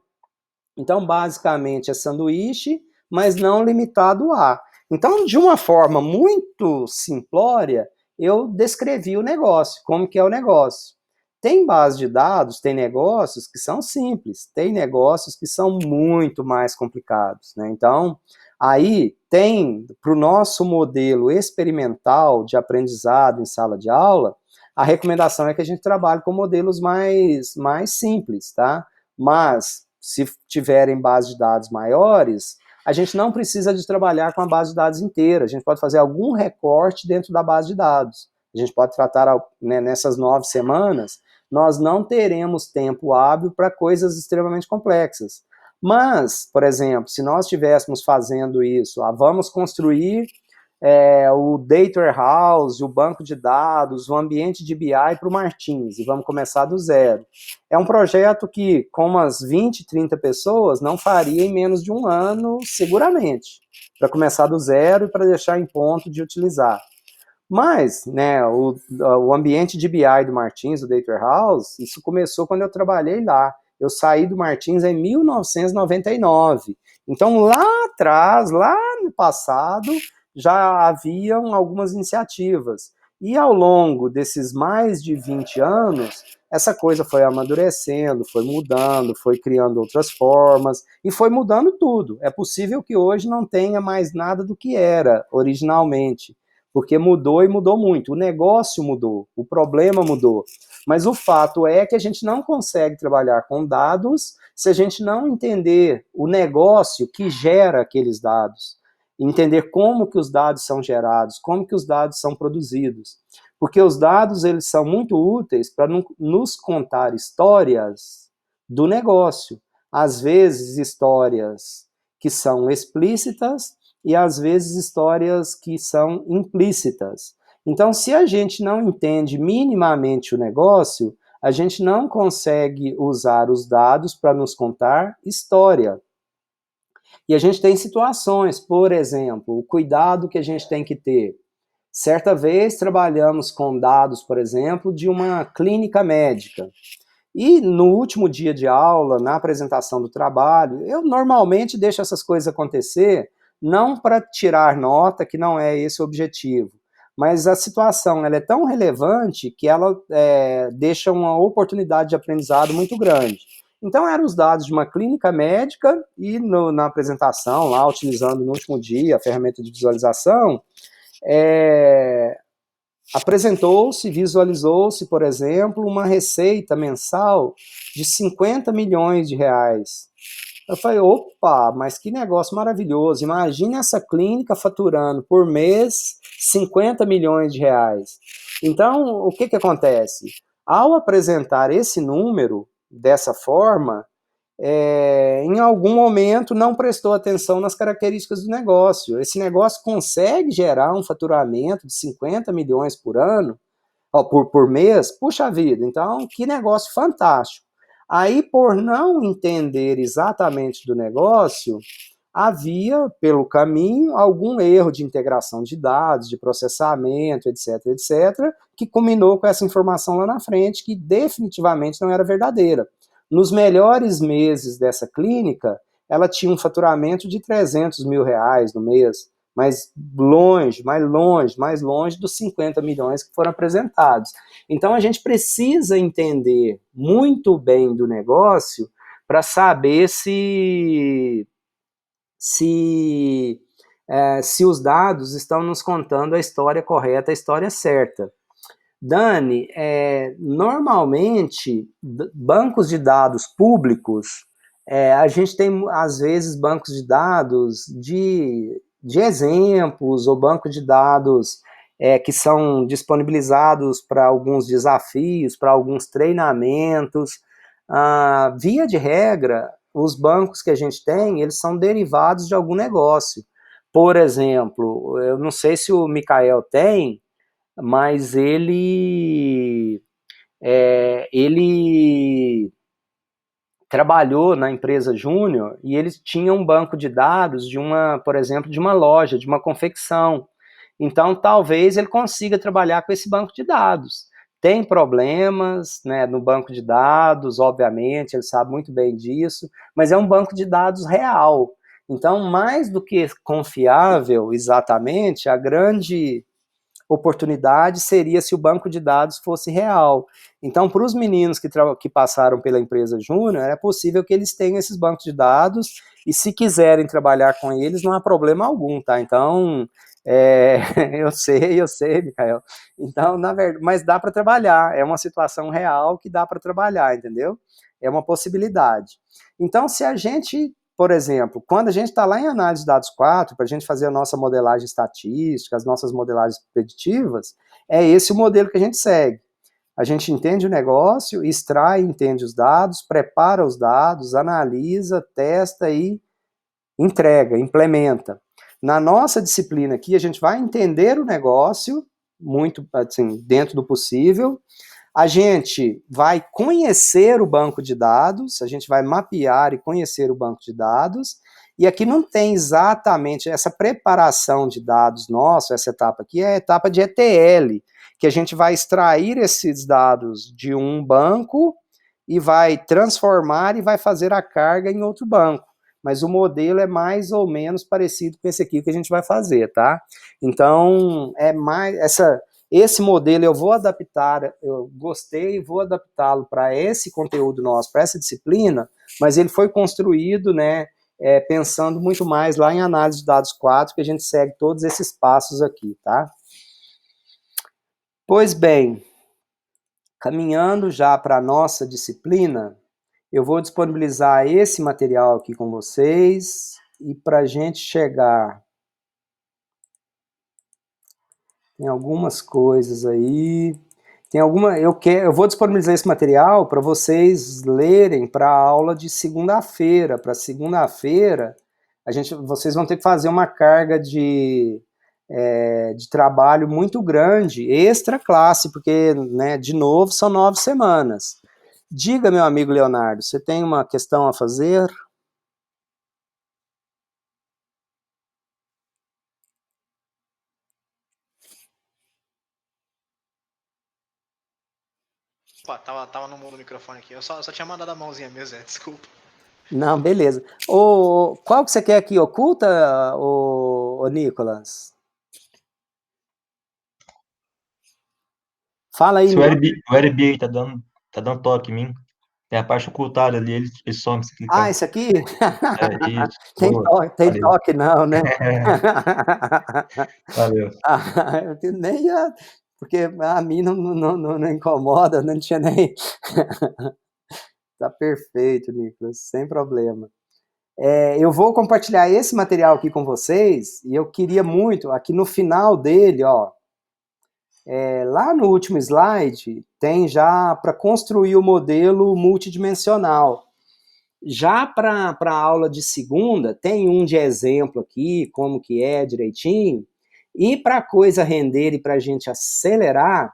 Então, basicamente, é sanduíche, mas não limitado a. Então, de uma forma muito simplória, eu descrevi o negócio, como que é o negócio. Tem base de dados, tem negócios que são simples, tem negócios que são muito mais complicados, né? Então, aí tem, para o nosso modelo experimental de aprendizado em sala de aula, a recomendação é que a gente trabalhe com modelos mais simples, tá? Mas, se tiverem bases de dados maiores, a gente não precisa de trabalhar com a base de dados inteira, a gente pode fazer algum recorte dentro da base de dados. A gente pode tratar, né, nessas 9 semanas, nós não teremos tempo hábil para coisas extremamente complexas. Mas, por exemplo, se nós estivéssemos fazendo isso, vamos construir o Data Warehouse, o banco de dados, o ambiente de BI para o Martins, e vamos começar do zero. É um projeto que, com umas 20, 30 pessoas, não faria em menos de um ano, seguramente, para começar do zero e para deixar em ponto de utilizar. Mas, né, o ambiente de BI do Martins, o Data Warehouse, isso começou quando eu trabalhei lá. Eu saí do Martins em 1999. Então, lá atrás, lá no passado, já haviam algumas iniciativas. E ao longo desses mais de 20 anos, essa coisa foi amadurecendo, foi mudando, foi criando outras formas e foi mudando tudo. É possível que hoje não tenha mais nada do que era originalmente, porque mudou e mudou muito. O negócio mudou, o problema mudou. Mas o fato é que a gente não consegue trabalhar com dados se a gente não entender o negócio que gera aqueles dados. Entender como que os dados são gerados, como que os dados são produzidos. Porque os dados, eles são muito úteis para nos contar histórias do negócio. Às vezes, histórias que são explícitas e, às vezes, histórias que são implícitas. Então, se a gente não entende minimamente o negócio, a gente não consegue usar os dados para nos contar história. E a gente tem situações, por exemplo, o cuidado que a gente tem que ter. Certa vez trabalhamos com dados, por exemplo, de uma clínica médica. E no último dia de aula, na apresentação do trabalho, eu normalmente deixo essas coisas acontecer, não para tirar nota, que não é esse o objetivo, mas a situação ela é tão relevante que ela deixa uma oportunidade de aprendizado muito grande. Então, eram os dados de uma clínica médica e na apresentação, lá, utilizando no último dia a ferramenta de visualização, apresentou-se, visualizou-se, por exemplo, uma receita mensal de 50 milhões de reais. Eu falei, opa, mas que negócio maravilhoso. Imagine essa clínica faturando por mês 50 milhões de reais. Então, o que acontece? Ao apresentar esse número dessa forma, em algum momento não prestou atenção nas características do negócio. Esse negócio consegue gerar um faturamento de 50 milhões por ano, por mês? Puxa vida, então que negócio fantástico. Aí, por não entender exatamente do negócio, havia, pelo caminho, algum erro de integração de dados, de processamento, etc, etc, que culminou com essa informação lá na frente, que definitivamente não era verdadeira. Nos melhores meses dessa clínica, ela tinha um faturamento de 300 mil reais no mês, mas longe, mais longe dos 50 milhões que foram apresentados. Então, a gente precisa entender muito bem do negócio para saber se os dados estão nos contando a história correta, a história certa. Dani, normalmente, bancos de dados públicos, a gente tem, às vezes, bancos de dados de exemplos, ou bancos de dados que são disponibilizados para alguns desafios, para alguns treinamentos. Via de regra, os bancos que a gente tem, eles são derivados de algum negócio. Por exemplo, eu não sei se o Mikael tem, mas ele trabalhou na empresa Júnior e eles tinham um banco de dados de uma, por exemplo, de uma loja, de uma confecção. Então, talvez ele consiga trabalhar com esse banco de dados. Tem problemas, né, no banco de dados, obviamente, ele sabe muito bem disso, mas é um banco de dados real. Então, mais do que confiável, exatamente, a grande oportunidade seria se o banco de dados fosse real. Então, para os meninos que passaram pela empresa Júnior, é possível que eles tenham esses bancos de dados e se quiserem trabalhar com eles, não há problema algum, tá? Então, eu sei, Micael. Então, na verdade, mas dá para trabalhar, é uma situação real que dá para trabalhar, entendeu? É uma possibilidade. Então, se a gente, por exemplo, quando a gente está lá em análise de dados 4, para a gente fazer a nossa modelagem estatística, as nossas modelagens preditivas, é esse o modelo que a gente segue. A gente entende o negócio, extrai, entende os dados, prepara os dados, analisa, testa e entrega, implementa. Na nossa disciplina aqui, a gente vai entender o negócio, muito assim, dentro do possível, a gente vai conhecer o banco de dados, a gente vai mapear e conhecer o banco de dados, e aqui não tem exatamente essa preparação de dados nossa, essa etapa aqui é a etapa de ETL, que a gente vai extrair esses dados de um banco e vai transformar e vai fazer a carga em outro banco. Mas o modelo é mais ou menos parecido com esse aqui que a gente vai fazer, tá? Então, esse modelo eu vou adaptar, eu gostei e vou adaptá-lo para esse conteúdo nosso, para essa disciplina, mas ele foi construído, né, pensando muito mais lá em análise de dados 4, que a gente segue todos esses passos aqui, tá? Pois bem, caminhando já para a nossa disciplina, eu vou disponibilizar esse material aqui com vocês, e para a gente chegar tem algumas coisas aí. Eu vou disponibilizar esse material para vocês lerem para a aula de segunda-feira. Para segunda-feira, vocês vão ter que fazer uma carga de trabalho muito grande, extra classe, porque, né, de novo, são 9 semanas. Diga, meu amigo Leonardo, você tem uma questão a fazer? Opa, tava no mudo o microfone aqui. Eu só tinha mandado a mãozinha mesmo, Zé. Desculpa. Não, beleza. Qual que você quer aqui? Oculta, ô Nicolas? Fala aí, Se Nicolas. o RB tá dando toque em mim, tem a parte ocultada ali, ele some se Ah, clicar. esse aqui? É isso. Tem Boa. toque, tem Valeu. toque não, né? Valeu. Eu nem ia, porque a mim não incomoda, não tinha nem... Tá perfeito, Nicolas, sem problema. Eu vou compartilhar esse material aqui com vocês, e eu queria muito, aqui no final dele, ó, lá no último slide, tem já para construir o modelo multidimensional. Já para a aula de segunda, tem um de exemplo aqui, como que é direitinho, e para a coisa render e para a gente acelerar,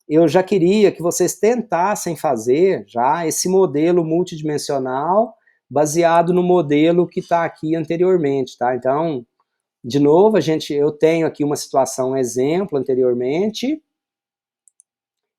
eu já queria que vocês tentassem fazer já esse modelo multidimensional baseado no modelo que está aqui anteriormente, tá? Então, de novo, eu tenho aqui uma situação exemplo anteriormente,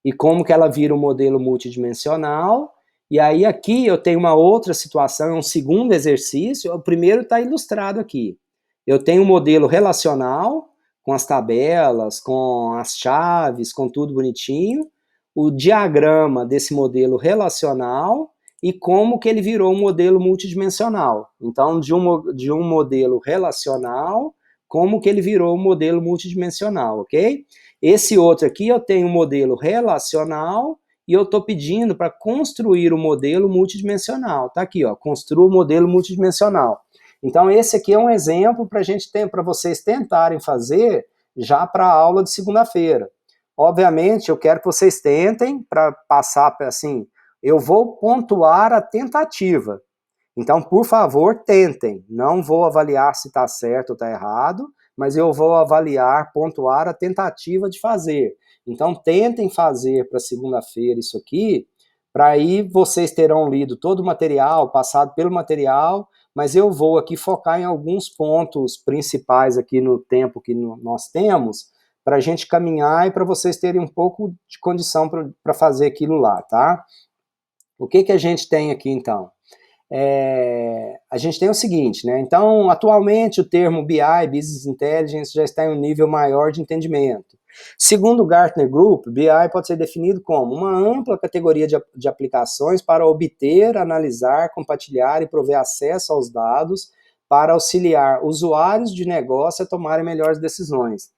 e como que ela vira um modelo multidimensional, e aí aqui eu tenho uma outra situação, um segundo exercício, o primeiro está ilustrado aqui. Eu tenho um modelo relacional, com as tabelas, com as chaves, com tudo bonitinho, o diagrama desse modelo relacional e como que ele virou um modelo multidimensional. Então, de um modelo relacional, como que ele virou um modelo multidimensional, ok? Esse outro aqui eu tenho um modelo relacional e eu estou pedindo para construir o modelo multidimensional. Tá aqui, ó, construa o modelo multidimensional. Então esse aqui é um exemplo para vocês tentarem fazer já para a aula de segunda-feira. Obviamente, eu quero que vocês tentem para passar assim, eu vou pontuar a tentativa. Então, por favor, tentem. Não vou avaliar se está certo ou está errado, mas eu vou avaliar, pontuar a tentativa de fazer. Então, tentem fazer para segunda-feira isso aqui, para aí vocês terão lido todo o material, passado pelo material, mas eu vou aqui focar em alguns pontos principais aqui no tempo que nós temos, para a gente caminhar e para vocês terem um pouco de condição para fazer aquilo lá, tá? O que a gente tem aqui, então? A gente tem o seguinte, né? Então, atualmente, o termo BI, Business Intelligence, já está em um nível maior de entendimento. Segundo o Gartner Group, BI pode ser definido como uma ampla categoria de aplicações para obter, analisar, compartilhar e prover acesso aos dados para auxiliar usuários de negócio a tomarem melhores decisões.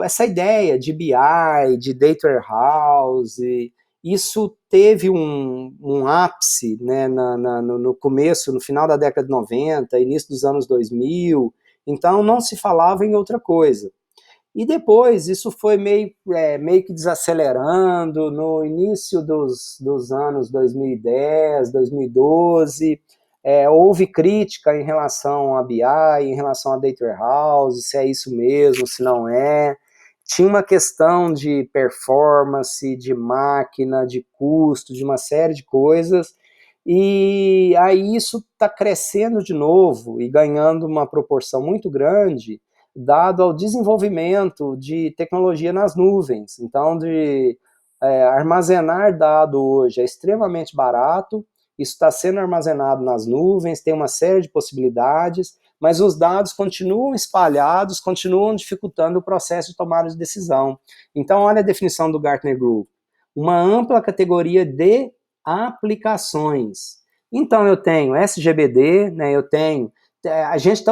Essa ideia de BI, de Data Warehouse, isso teve um ápice, né, no começo, no final da década de 90, início dos anos 2000, então não se falava em outra coisa. E depois isso foi meio que desacelerando no início dos anos 2010, 2012, houve crítica em relação a BI, em relação a Data Warehouse, se é isso mesmo, se não é. Tinha uma questão de performance, de máquina, de custo, de uma série de coisas, e aí isso está crescendo de novo e ganhando uma proporção muito grande, dado ao desenvolvimento de tecnologia nas nuvens. Então, armazenar dado hoje é extremamente barato, isso está sendo armazenado nas nuvens, tem uma série de possibilidades, mas os dados continuam espalhados, continuam dificultando o processo de tomada de decisão. Então, olha a definição do Gartner Group. Uma ampla categoria de aplicações. Então, eu tenho SGBD, né, a gente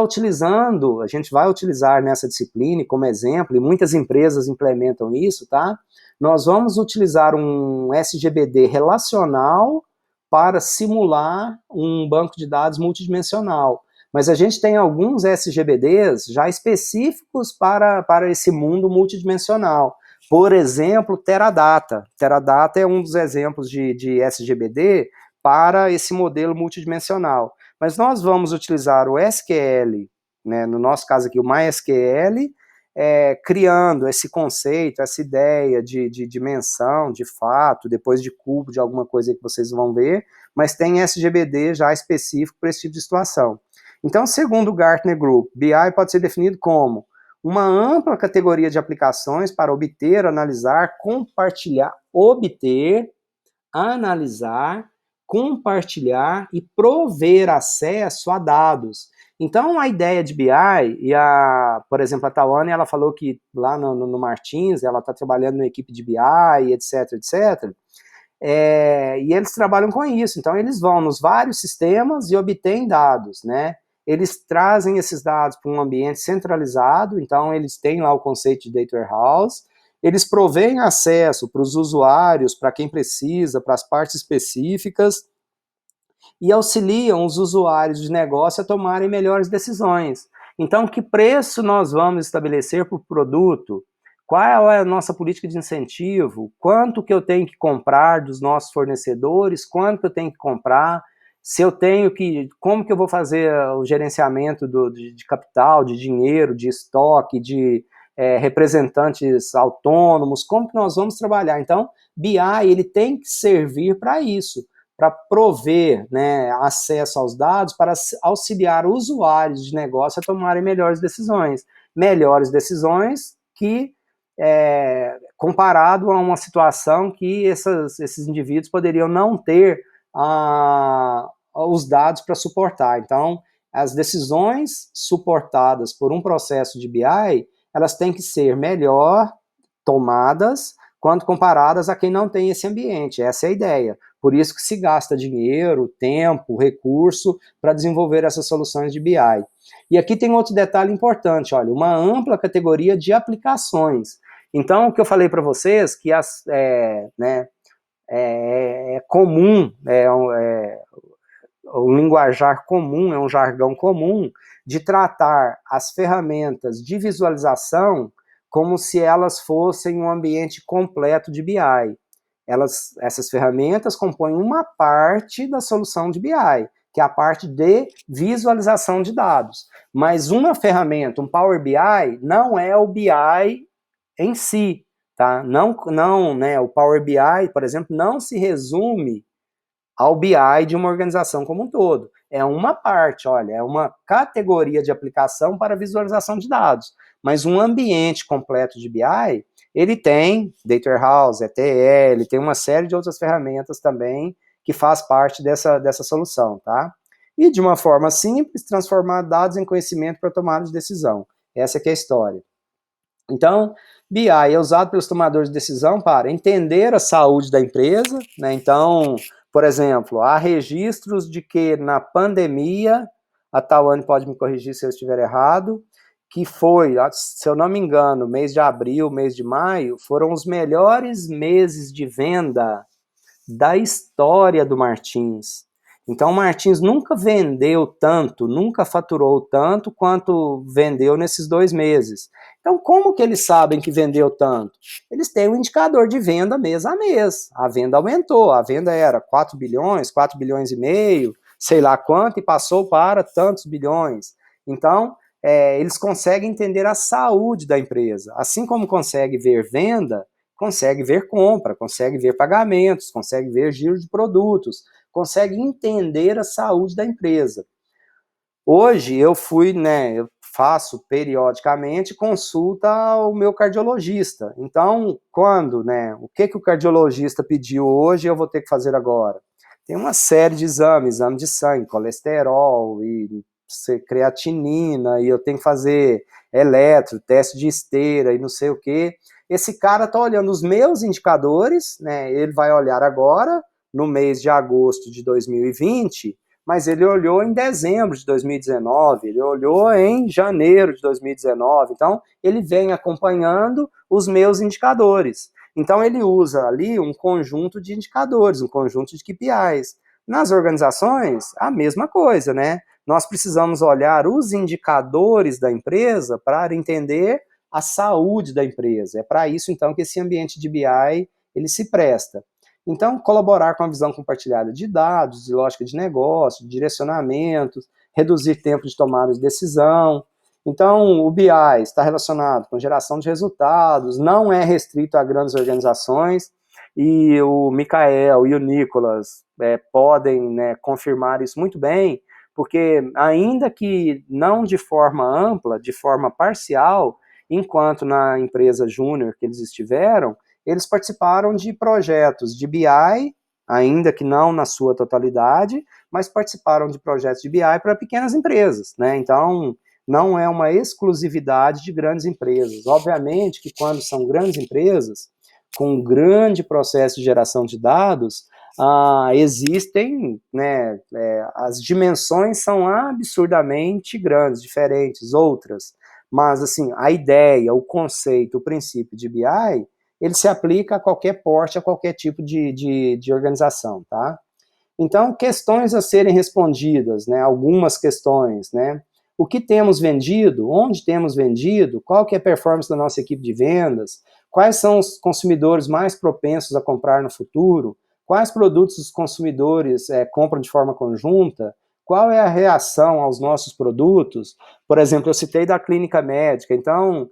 vai utilizar nessa disciplina como exemplo, e muitas empresas implementam isso, tá? Nós vamos utilizar um SGBD relacional para simular um banco de dados multidimensional. Mas a gente tem alguns SGBDs já específicos para esse mundo multidimensional. Por exemplo, Teradata. Teradata é um dos exemplos de SGBD para esse modelo multidimensional. Mas nós vamos utilizar o SQL, né, no nosso caso aqui o MySQL, criando esse conceito, essa ideia de dimensão, de fato, depois de cubo, de alguma coisa que vocês vão ver, mas tem SGBD já específico para esse tipo de situação. Então, segundo o Gartner Group, BI pode ser definido como uma ampla categoria de aplicações para obter, analisar, compartilhar, obter, analisar, compartilhar e prover acesso a dados. Então, a ideia de BI, por exemplo, a Tawane, ela falou que lá no Martins, ela está trabalhando na equipe de BI, etc, etc, e eles trabalham com isso. Então, eles vão nos vários sistemas e obtêm dados, né? Eles trazem esses dados para um ambiente centralizado, então eles têm lá o conceito de Data Warehouse, eles provêm acesso para os usuários, para quem precisa, para as partes específicas, e auxiliam os usuários de negócio a tomarem melhores decisões. Então, que preço nós vamos estabelecer para o produto? Qual é a nossa política de incentivo? Quanto que eu tenho que comprar dos nossos fornecedores? Quanto que eu tenho que comprar? Se eu tenho que... Como que eu vou fazer o gerenciamento de capital, de dinheiro, de estoque, de representantes autônomos? Como que nós vamos trabalhar? Então, BI, ele tem que servir para isso, para prover, né, acesso aos dados, para auxiliar usuários de negócio a tomarem melhores decisões. Melhores decisões que, comparado a uma situação que esses indivíduos poderiam não ter os dados para suportar. Então, as decisões suportadas por um processo de BI, elas têm que ser melhor tomadas quando comparadas a quem não tem esse ambiente. Essa é a ideia. Por isso que se gasta dinheiro, tempo, recurso para desenvolver essas soluções de BI. E aqui tem outro detalhe importante, olha, uma ampla categoria de aplicações. Então, o que eu falei para vocês, que é comum, um linguajar comum, é um jargão comum de tratar as ferramentas de visualização como se elas fossem um ambiente completo de BI. Essas ferramentas compõem uma parte da solução de BI, que é a parte de visualização de dados. Mas uma ferramenta, um Power BI, não é o BI em si, tá? Não, né, o Power BI, por exemplo, não se resume ao BI de uma organização como um todo. É uma parte, olha, é uma categoria de aplicação para visualização de dados. Mas um ambiente completo de BI, ele tem Data Warehouse, ETL, tem uma série de outras ferramentas também que faz parte dessa solução, tá? E de uma forma simples, transformar dados em conhecimento para tomada de decisão. Essa que é a história. Então, BI é usado pelos tomadores de decisão para entender a saúde da empresa, né? Então, por exemplo, há registros de que na pandemia, a Tawane pode me corrigir se eu estiver errado, que foi, se eu não me engano, mês de abril, mês de maio, foram os melhores meses de venda da história do Martins. Então, o Martins nunca vendeu tanto, nunca faturou tanto quanto vendeu nesses 2 meses. Então, como que eles sabem que vendeu tanto? Eles têm um indicador de venda mês a mês. A venda aumentou, a venda era 4 bilhões, 4 bilhões e meio, sei lá quanto, e passou para tantos bilhões. Então, eles conseguem entender a saúde da empresa. Assim como consegue ver venda, consegue ver compra, consegue ver pagamentos, consegue ver giro de produtos, consegue entender a saúde da empresa. Hoje eu eu faço periodicamente consulta ao meu cardiologista. Então, o que o cardiologista pediu hoje, eu vou ter que fazer agora? Tem uma série de exames, exame de sangue, colesterol, e creatinina, e eu tenho que fazer eletro, teste de esteira e não sei o quê. Esse cara está olhando os meus indicadores, né? Ele vai olhar agora, no mês de agosto de 2020, mas ele olhou em dezembro de 2019, ele olhou em janeiro de 2019, então ele vem acompanhando os meus indicadores. Então ele usa ali um conjunto de indicadores, um conjunto de KPIs. Nas organizações, a mesma coisa, né? Nós precisamos olhar os indicadores da empresa para entender a saúde da empresa. É para isso, então, que esse ambiente de BI ele se presta. Então, colaborar com a visão compartilhada de dados, de lógica de negócio, de direcionamentos, reduzir tempo de tomada de decisão. Então, o BI está relacionado com geração de resultados, não é restrito a grandes organizações, e o Micael e o Nicolas podem, né, confirmar isso muito bem, porque ainda que não de forma ampla, de forma parcial, enquanto na empresa júnior que eles estiveram, eles participaram de projetos de BI, ainda que não na sua totalidade, mas participaram de projetos de BI para pequenas empresas, né? Então, não é uma exclusividade de grandes empresas. Obviamente que quando são grandes empresas, com um grande processo de geração de dados, existem, né, as dimensões são absurdamente grandes, diferentes, outras, mas assim, a ideia, o conceito, o princípio de BI, ele se aplica a qualquer porte, a qualquer tipo de organização, tá? Então, questões a serem respondidas, né, algumas questões, né, o que temos vendido, onde temos vendido, qual que é a performance da nossa equipe de vendas, quais são os consumidores mais propensos a comprar no futuro, quais produtos os consumidores compram de forma conjunta, qual é a reação aos nossos produtos, por exemplo, eu citei da clínica médica, então,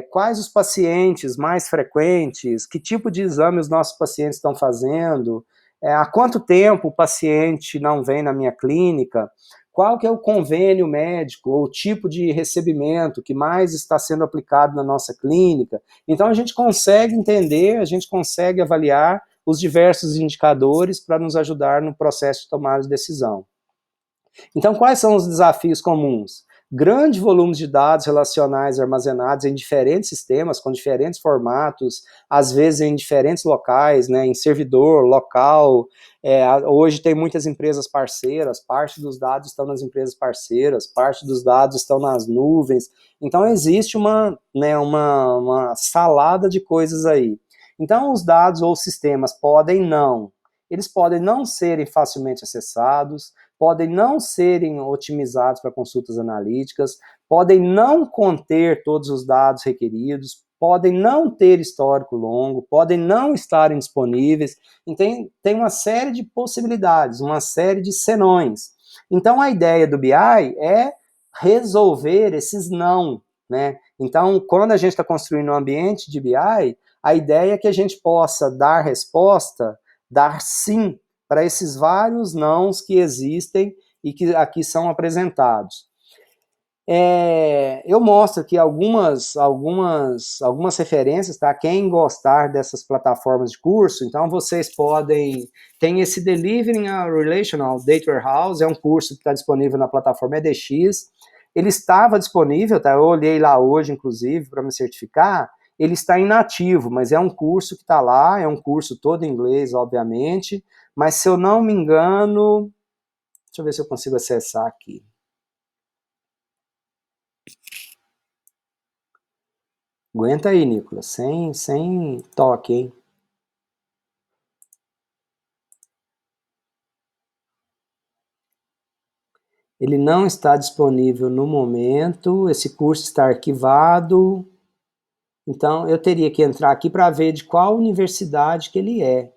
quais os pacientes mais frequentes, que tipo de exame os nossos pacientes estão fazendo, há quanto tempo o paciente não vem na minha clínica, qual que é o convênio médico, ou o tipo de recebimento que mais está sendo aplicado na nossa clínica. Então, a gente consegue entender, a gente consegue avaliar os diversos indicadores para nos ajudar no processo de tomada de decisão. Então, quais são os desafios comuns? Grande volume de dados relacionais armazenados em diferentes sistemas, com diferentes formatos, às vezes em diferentes locais, né, em servidor, local. Hoje tem muitas empresas parceiras, parte dos dados estão nas empresas parceiras, parte dos dados estão nas nuvens. Então, existe uma salada de coisas aí. Então, os dados ou sistemas eles podem não serem facilmente acessados, podem não serem otimizados para consultas analíticas, podem não conter todos os dados requeridos, podem não ter histórico longo, podem não estarem disponíveis. Então, tem uma série de possibilidades, uma série de senões. Então, a ideia do BI é resolver esses não, né? Então, quando a gente está construindo um ambiente de BI, a ideia é que a gente possa dar resposta, dar sim para esses vários nãos que existem e que aqui são apresentados. Eu mostro aqui algumas referências, tá? Quem gostar dessas plataformas de curso, então vocês podem... Tem esse Delivering a Relational Data Warehouse, é um curso que está disponível na plataforma EDX. Ele estava disponível, tá? Eu olhei lá hoje, inclusive, para me certificar. Ele está inativo, mas é um curso que está lá, é um curso todo em inglês, obviamente, mas se eu não me engano, deixa eu ver se eu consigo acessar aqui. Aguenta aí, Nicolas, sem toque, hein? Ele não está disponível no momento, esse curso está arquivado, então eu teria que entrar aqui para ver de qual universidade que ele é.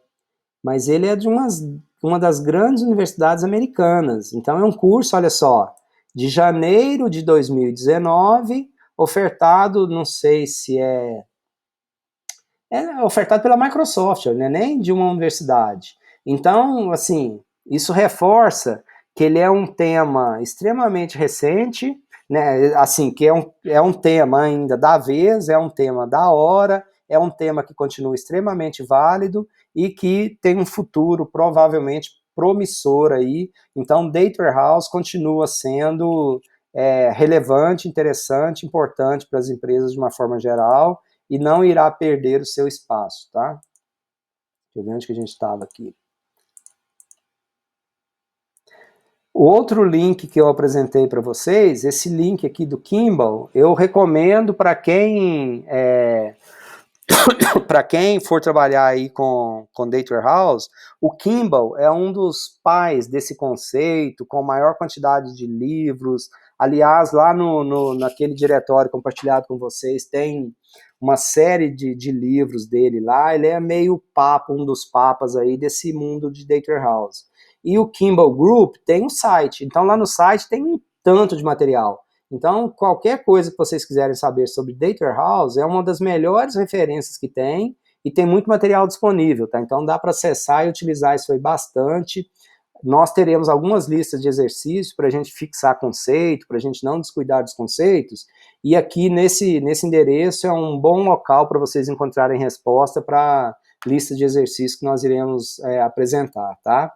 Mas ele é de uma das grandes universidades americanas. Então é um curso, olha só, de janeiro de 2019, ofertado, não sei se é ofertado pela Microsoft, não é nem de uma universidade. Então, assim, isso reforça que ele é um tema extremamente recente, né, assim, que é um tema ainda da vez, é um tema da hora, é um tema que continua extremamente válido e que tem um futuro provavelmente promissor aí. Então, Data Warehouse continua sendo relevante, interessante, importante para as empresas de uma forma geral, e não irá perder o seu espaço, tá? Deixa eu ver onde que a gente estava aqui. O outro link que eu apresentei para vocês, esse link aqui do Kimball, eu recomendo para quem para quem for trabalhar aí com Data Warehouse. O Kimball é um dos pais desse conceito, com maior quantidade de livros. Aliás, lá naquele diretório compartilhado com vocês, tem uma série de livros dele lá. Ele é meio um dos papas aí desse mundo de Data Warehouse. E o Kimball Group tem um site, então lá no site tem um tanto de material. Então, qualquer coisa que vocês quiserem saber sobre Data Warehouse é uma das melhores referências que tem, e tem muito material disponível, tá? Então dá para acessar e utilizar isso aí bastante. nós teremos algumas listas de exercícios para a gente fixar conceito, para a gente não descuidar dos conceitos, e aqui nesse endereço é um bom local para vocês encontrarem resposta para lista de exercícios que nós iremos apresentar, tá?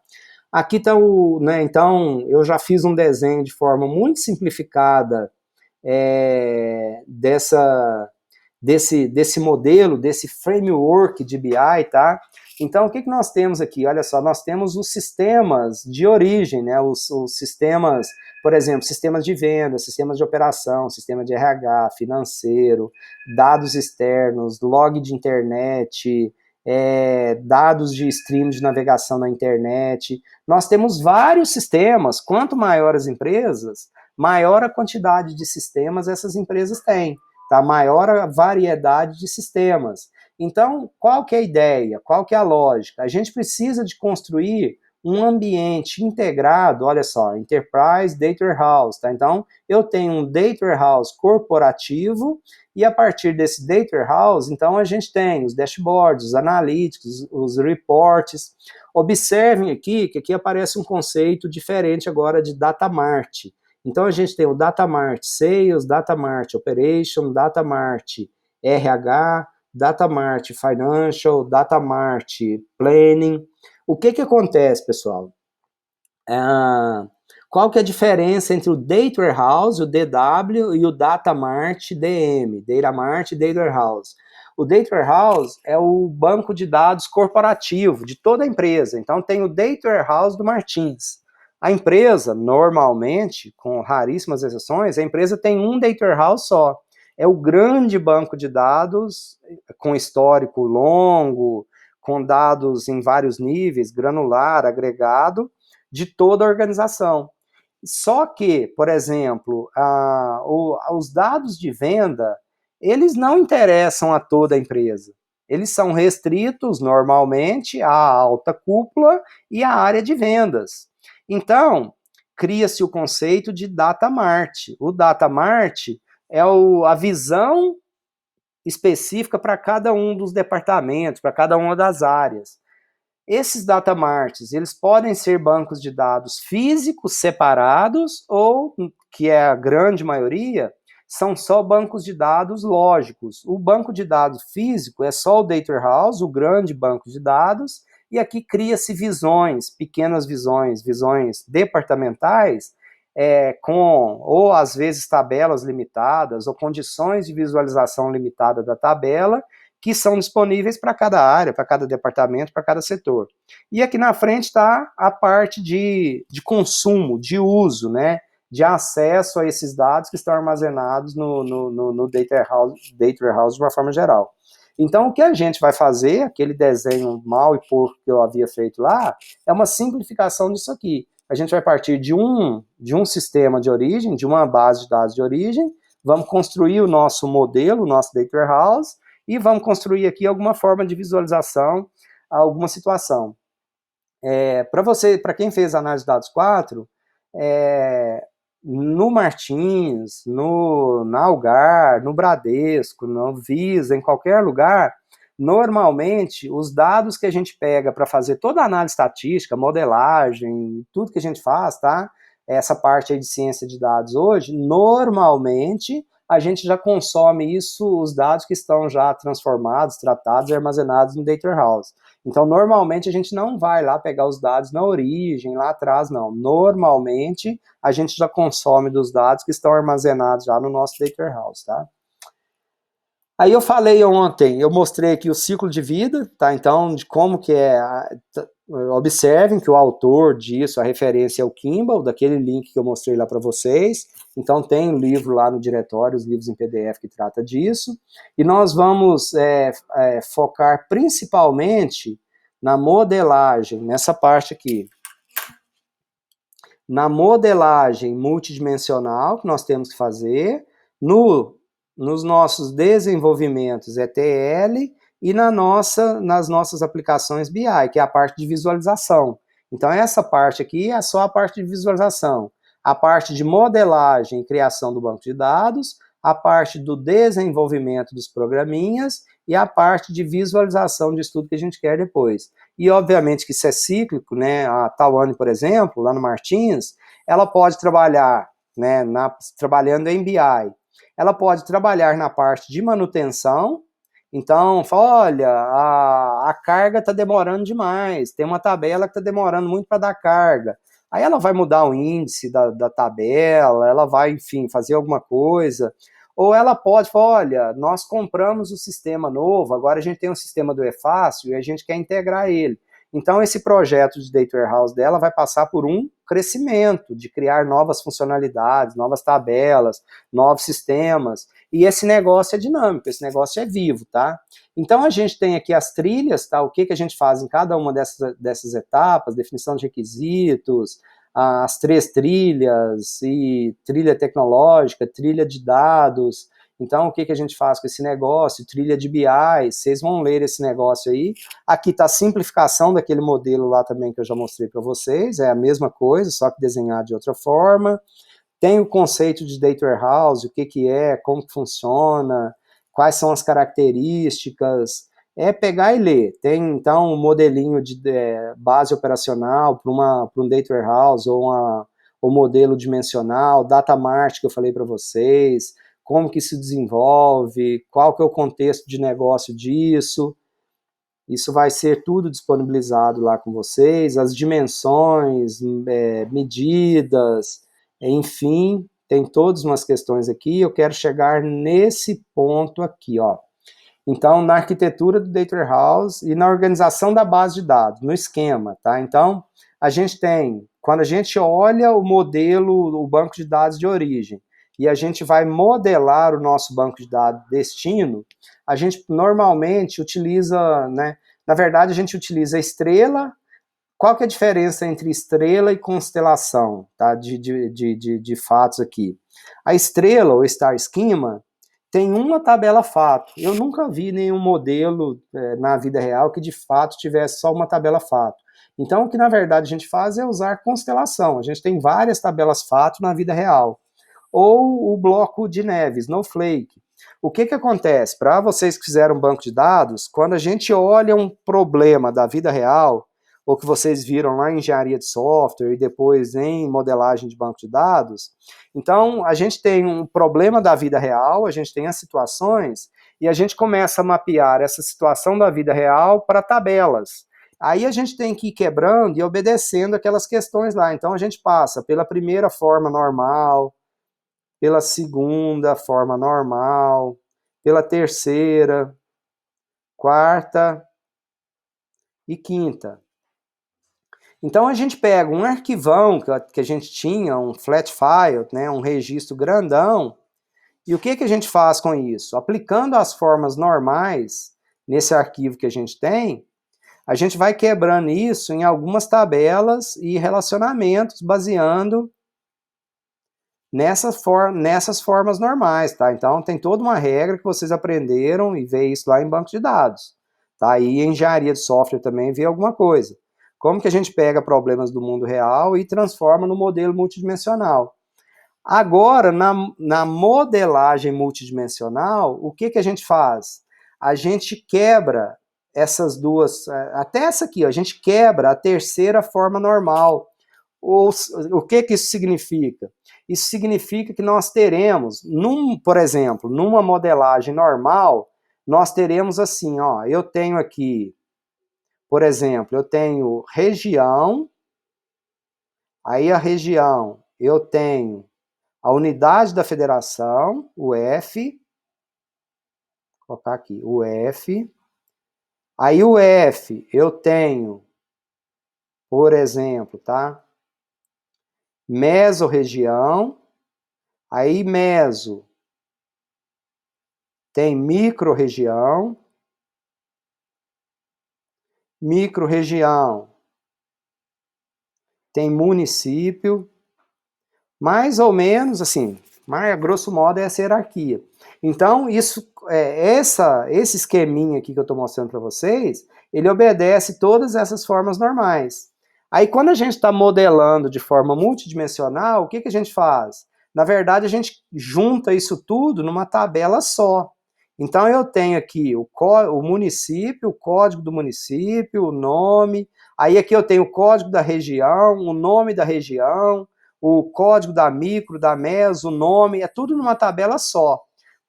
Aqui está né, então, eu já fiz um desenho de forma muito simplificada desse modelo, desse framework de BI, tá? Então, o que nós temos aqui? Olha só, nós temos os sistemas de origem, né? Os sistemas, por exemplo, sistemas de venda, sistemas de operação, sistema de RH, financeiro, dados externos, log de internet, dados de stream de navegação na internet. Nós temos vários sistemas. Quanto maior as empresas, maior a quantidade de sistemas essas empresas têm, tá? Maior a variedade de sistemas. Então, qual que é a ideia? Qual que é a lógica? A gente precisa de construir um ambiente integrado, olha só, Enterprise Data Warehouse, tá? Então, eu tenho um Data Warehouse corporativo, e a partir desse Data Warehouse, então, a gente tem os dashboards, os analytics, os reports. Observem aqui, que aqui aparece um conceito diferente agora de Data Mart. Então, a gente tem o Data Mart Sales, Data Mart Operation, Data Mart RH, Data Mart Financial, Data Mart Planning. O que acontece, pessoal? Qual que é a diferença entre o Data Warehouse, o DW, e o Data Mart DM, Data Mart Data Warehouse? O Data Warehouse é o banco de dados corporativo de toda a empresa. Então, tem o Data Warehouse do Martins. A empresa, normalmente, com raríssimas exceções, a empresa tem um Data Warehouse só. É o grande banco de dados, com histórico longo, com dados em vários níveis, granular, agregado, de toda a organização. Só que, por exemplo, os dados de venda, eles não interessam a toda a empresa. Eles são restritos, normalmente, à alta cúpula e à área de vendas. Então, cria-se o conceito de Data Mart. O Data Mart é a visão específica para cada um dos departamentos, para cada uma das áreas. Esses data marts, eles podem ser bancos de dados físicos separados ou, que é a grande maioria, são só bancos de dados lógicos. O banco de dados físico é só o Data Warehouse, o grande banco de dados, e aqui cria-se visões, pequenas visões departamentais, com, ou às vezes, tabelas limitadas, ou condições de visualização limitada da tabela, que são disponíveis para cada área, para cada departamento, para cada setor. E aqui na frente está a parte de consumo, de uso, né, de acesso a esses dados que estão armazenados no Data Warehouse de uma forma geral. Então, o que a gente vai fazer, aquele desenho mal e porco que eu havia feito lá, é uma simplificação disso aqui. A gente vai partir de um sistema de origem, de uma base de dados de origem, vamos construir o nosso modelo, o nosso Data Warehouse, e vamos construir aqui alguma forma de visualização, alguma situação. Para quem fez análise de dados 4, no Martins, na Algar, no Bradesco, no Visa, em qualquer lugar, normalmente os dados que a gente pega para fazer toda a análise estatística, modelagem, tudo que a gente faz, tá? Essa parte aí de ciência de dados hoje, normalmente a gente já consome isso, os dados que estão já transformados, tratados e armazenados no Data Warehouse. Então, normalmente, a gente não vai lá pegar os dados na origem, lá atrás, não. Normalmente, a gente já consome dos dados que estão armazenados já no nosso Data Warehouse, tá? Aí eu falei ontem, eu mostrei aqui o ciclo de vida, tá? Então, de como que observem que o autor disso, a referência é o Kimball, daquele link que eu mostrei lá para vocês. Então, tem um livro lá no diretório, os livros em PDF que trata disso. E nós vamos focar principalmente na modelagem, nessa parte aqui. Na modelagem multidimensional que nós temos que fazer, nos nossos desenvolvimentos ETL e nas nossas aplicações BI, que é a parte de visualização. Então, essa parte aqui é só a parte de visualização. A parte de modelagem e criação do banco de dados, a parte do desenvolvimento dos programinhas e a parte de visualização de estudo que a gente quer depois. e obviamente que isso é cíclico, né? A Tawane, por exemplo, lá no Martins, ela pode trabalhar, né, trabalhando em BI, ela pode trabalhar na parte de manutenção. Então, fala, olha, a carga está demorando demais, tem uma tabela que está demorando muito para dar carga. Aí ela vai mudar o índice da tabela, ela vai, enfim, fazer alguma coisa. Ou ela pode falar, olha, nós compramos o sistema novo, agora a gente tem um sistema do eFácil e a gente quer integrar ele. Então, esse projeto de Data Warehouse dela vai passar por um crescimento, de criar novas funcionalidades, novas tabelas, novos sistemas. E esse negócio é dinâmico, esse negócio é vivo, tá? Então, a gente tem aqui as trilhas, tá? O que a gente faz em cada uma dessas etapas, definição de requisitos, as 3 trilhas, e trilha tecnológica, trilha de dados. Então, o que a gente faz com esse negócio? Trilha de BI, vocês vão ler esse negócio aí. Aqui está a simplificação daquele modelo lá também que eu já mostrei para vocês, é a mesma coisa, só que desenhado de outra forma. Tem o conceito de Data Warehouse, o que é, como que funciona, quais são as características, é pegar e ler. Tem, então, um modelinho de base operacional para um Data Warehouse, ou o modelo dimensional, Data Mart, que eu falei para vocês, como que se desenvolve, qual que é o contexto de negócio disso. Isso vai ser tudo disponibilizado lá com vocês, as dimensões, medidas, enfim, tem todas umas questões aqui. Eu quero chegar nesse ponto aqui, ó. Então, na arquitetura do Data Warehouse e na organização da base de dados, no esquema, tá? Então, a gente tem, quando a gente olha o modelo, o banco de dados de origem, e a gente vai modelar o nosso banco de dados destino, a gente normalmente utiliza, né? Na verdade, a gente utiliza estrela. Qual que é a diferença entre estrela e constelação, tá? De fatos aqui. A estrela, ou Star Schema, tem uma tabela fato. Eu nunca vi nenhum modelo na vida real que de fato tivesse só uma tabela fato. Então, o que na verdade a gente faz é usar constelação. A gente tem várias tabelas fato na vida real. Ou o bloco de neve, Snowflake. O que acontece? Para vocês que fizeram um banco de dados, quando a gente olha um problema da vida real, ou que vocês viram lá em engenharia de software e depois em modelagem de banco de dados, então a gente tem um problema da vida real, a gente tem as situações, e a gente começa a mapear essa situação da vida real para tabelas. Aí a gente tem que ir quebrando e obedecendo aquelas questões lá. Então a gente passa pela primeira forma normal, pela segunda forma normal, pela terceira, quarta e quinta. Então a gente pega um arquivão que a gente tinha, um flat file, né, um registro grandão, e o que a gente faz com isso? Aplicando as formas normais nesse arquivo que a gente tem, a gente vai quebrando isso em algumas tabelas e relacionamentos, baseando nessas formas normais, tá? Então tem toda uma regra que vocês aprenderam e vê isso lá em banco de dados, tá? E em engenharia de software também vê alguma coisa. Como que a gente pega problemas do mundo real e transforma no modelo multidimensional? Agora, na modelagem multidimensional, o que a gente faz? A gente quebra essas duas, até essa aqui, ó, a gente quebra a terceira forma normal. O que isso significa? Isso significa que nós teremos, por exemplo, numa modelagem normal, nós teremos assim, ó, eu tenho aqui, por exemplo, eu tenho região, aí a região, eu tenho a unidade da federação, o F, vou colocar aqui, o F, aí o F, eu tenho, por exemplo, tá? Mesorregião, aí meso tem microrregião, microrregião tem município, mais ou menos assim, mas a grosso modo é essa hierarquia. Então, esse esqueminha aqui que eu estou mostrando para vocês, ele obedece todas essas formas normais. Aí, quando a gente está modelando de forma multidimensional, o que a gente faz? Na verdade, a gente junta isso tudo numa tabela só. Então, eu tenho aqui o município, o código do município, o nome. Aí aqui eu tenho o código da região, o nome da região, o código da micro, da meso, o nome, é tudo numa tabela só.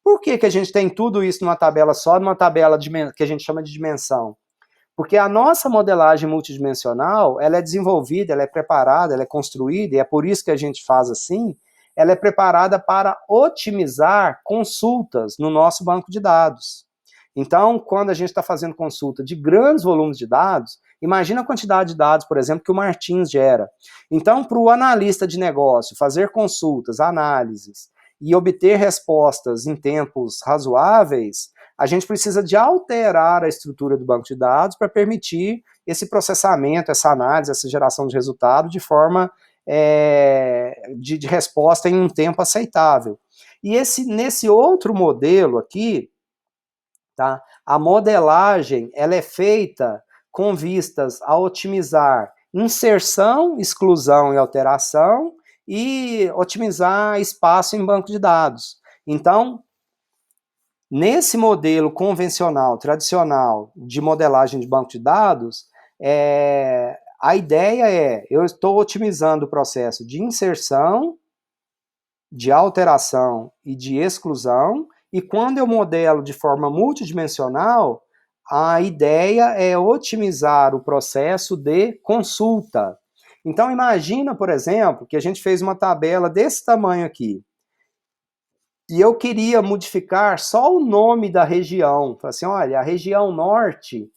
Por que que a gente tem tudo isso numa tabela só, numa tabela que a gente chama de dimensão? Porque a nossa modelagem multidimensional, ela é desenvolvida, ela é preparada, ela é construída, e é por isso que a gente faz assim, ela é preparada para otimizar consultas no nosso banco de dados. Então, quando a gente está fazendo consulta de grandes volumes de dados, imagina a quantidade de dados, por exemplo, que o Martins gera. Então, para o analista de negócio fazer consultas, análises e obter respostas em tempos razoáveis, a gente precisa de alterar a estrutura do banco de dados para permitir esse processamento, essa análise, essa geração de resultado de forma de resposta em um tempo aceitável. E nesse outro modelo aqui, tá, a modelagem ela é feita com vistas a otimizar inserção, exclusão e alteração e otimizar espaço em banco de dados. Então, nesse modelo convencional, tradicional, de modelagem de banco de dados, a ideia eu estou otimizando o processo de inserção, de alteração e de exclusão, e quando eu modelo de forma multidimensional, a ideia é otimizar o processo de consulta. Então, imagina, por exemplo, que a gente fez uma tabela desse tamanho aqui, e eu queria modificar só o nome da região. Falei assim, olha, a região norte,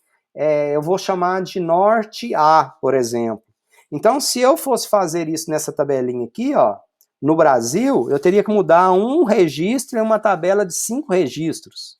eu vou chamar de Norte A, por exemplo. Então, se eu fosse fazer isso nessa tabelinha aqui, ó, no Brasil, eu teria que mudar um registro em uma tabela de 5 registros.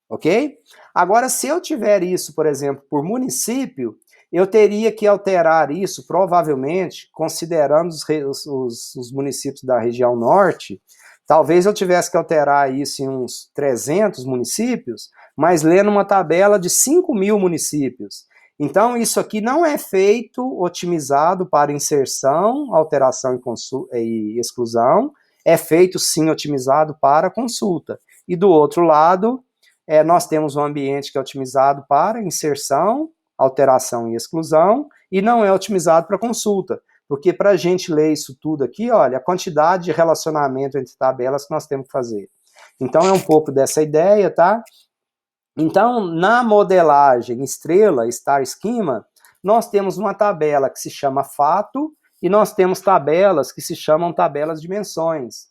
Ok? Agora, se eu tiver isso, por exemplo, por município, eu teria que alterar isso, provavelmente, considerando os municípios da região norte. Talvez eu tivesse que alterar isso em uns 300 municípios, mas lendo uma tabela de 5.000 municípios. Então, isso aqui não é feito otimizado para inserção, alteração e exclusão, é feito sim otimizado para consulta. E do outro lado, nós temos um ambiente que é otimizado para inserção, alteração e exclusão, e não é otimizado para consulta. Porque para a gente ler isso tudo aqui, olha, a quantidade de relacionamento entre tabelas que nós temos que fazer. Então, é um pouco dessa ideia, tá? Então, na modelagem estrela, star schema, nós temos uma tabela que se chama fato e nós temos tabelas que se chamam tabelas dimensões.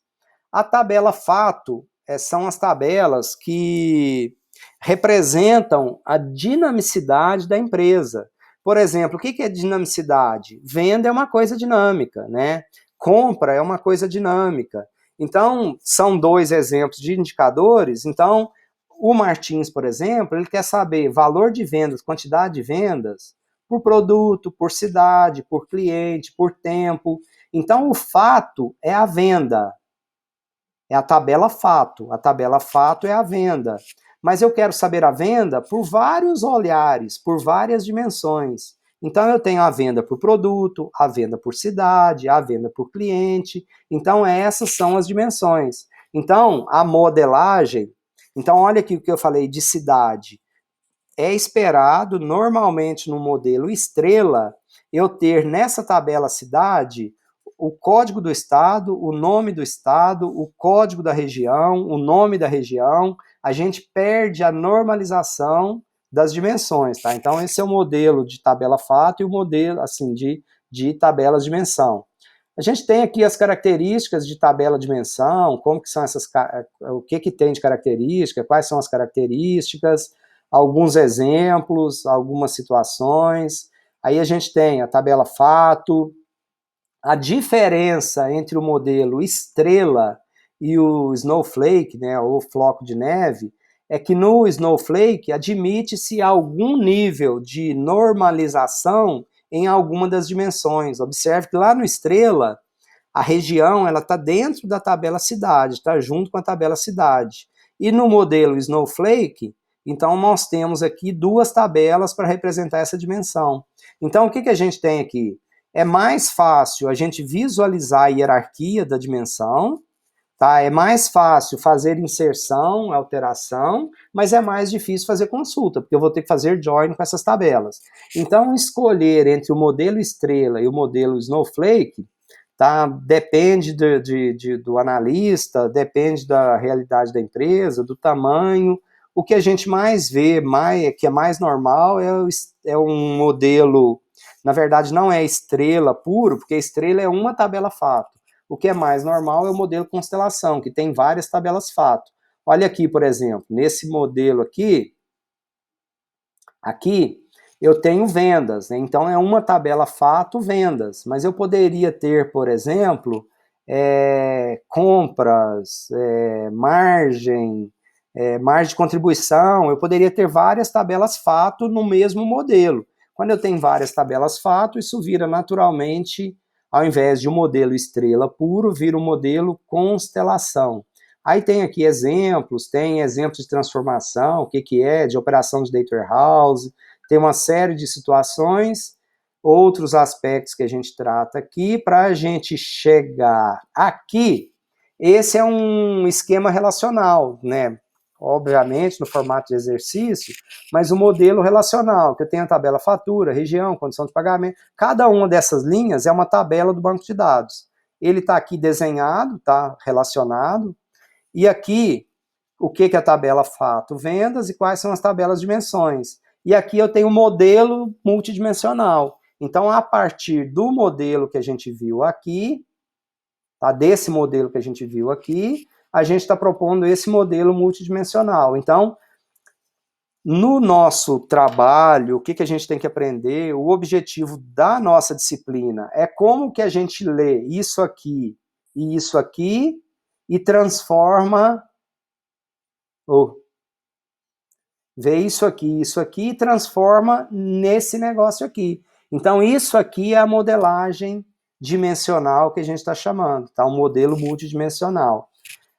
A tabela fato são as tabelas que representam a dinamicidade da empresa. Por exemplo, o que é dinamicidade? Venda é uma coisa dinâmica, né? Compra é uma coisa dinâmica. Então, são 2 exemplos de indicadores. Então, o Martins, por exemplo, ele quer saber valor de vendas, quantidade de vendas, por produto, por cidade, por cliente, por tempo. Então, o fato é a venda. É a tabela fato. A tabela fato é a venda. Mas eu quero saber a venda por vários olhares, por várias dimensões. Então, eu tenho a venda por produto, a venda por cidade, a venda por cliente. Então, essas são as dimensões. Então, a modelagem... Então, olha aqui o que eu falei de cidade. É esperado, normalmente, no modelo estrela, eu ter nessa tabela cidade o código do estado, o nome do estado, o código da região, o nome da região. A gente perde a normalização das dimensões, tá? Então, esse é o modelo de tabela fato e o modelo, assim, de tabelas dimensão. A gente tem aqui as características de tabela dimensão, como que são essas, o que tem de característica, quais são as características, alguns exemplos, algumas situações. Aí a gente tem a tabela fato, a diferença entre o modelo estrela e o Snowflake, né, ou floco de neve, é que no Snowflake admite-se algum nível de normalização em alguma das dimensões. Observe que lá no estrela, a região está dentro da tabela cidade, está junto com a tabela cidade. E no modelo Snowflake, então nós temos aqui 2 tabelas para representar essa dimensão. Então o que a gente tem aqui? É mais fácil a gente visualizar a hierarquia da dimensão, Tá? É mais fácil fazer inserção, alteração, mas é mais difícil fazer consulta, porque eu vou ter que fazer join com essas tabelas. Então, escolher entre o modelo estrela e o modelo Snowflake, tá? Depende do analista, depende da realidade da empresa, do tamanho. O que a gente mais vê, que é mais normal, é um modelo, na verdade não é estrela puro, porque estrela é uma tabela fato. O que é mais normal é o modelo constelação, que tem várias tabelas fato. Olha aqui, por exemplo, nesse modelo aqui eu tenho vendas, né? Então é uma tabela fato vendas, mas eu poderia ter, por exemplo, compras, margem de contribuição, eu poderia ter várias tabelas fato no mesmo modelo. Quando eu tenho várias tabelas fato, isso vira naturalmente, ao invés de um modelo estrela puro, vira um modelo constelação. Aí tem aqui exemplos, tem exemplos de transformação, o que é, de operação de data warehouse, tem uma série de situações, outros aspectos que a gente trata aqui, para a gente chegar aqui, esse é um esquema relacional, né? Obviamente no formato de exercício, mas o modelo relacional, que eu tenho a tabela fatura, região, condição de pagamento, cada uma dessas linhas é uma tabela do banco de dados. Ele está aqui desenhado, está relacionado, e aqui, o que é a tabela fato? Vendas e quais são as tabelas dimensões. E aqui eu tenho um modelo multidimensional. Então, a partir do modelo que a gente viu aqui, tá? Desse modelo que a gente viu aqui, a gente está propondo esse modelo multidimensional. Então, no nosso trabalho, o que a gente tem que aprender, o objetivo da nossa disciplina é como que a gente lê isso aqui e transforma, vê isso aqui e transforma nesse negócio aqui. Então, isso aqui é a modelagem dimensional que a gente está chamando, tá? Um modelo multidimensional.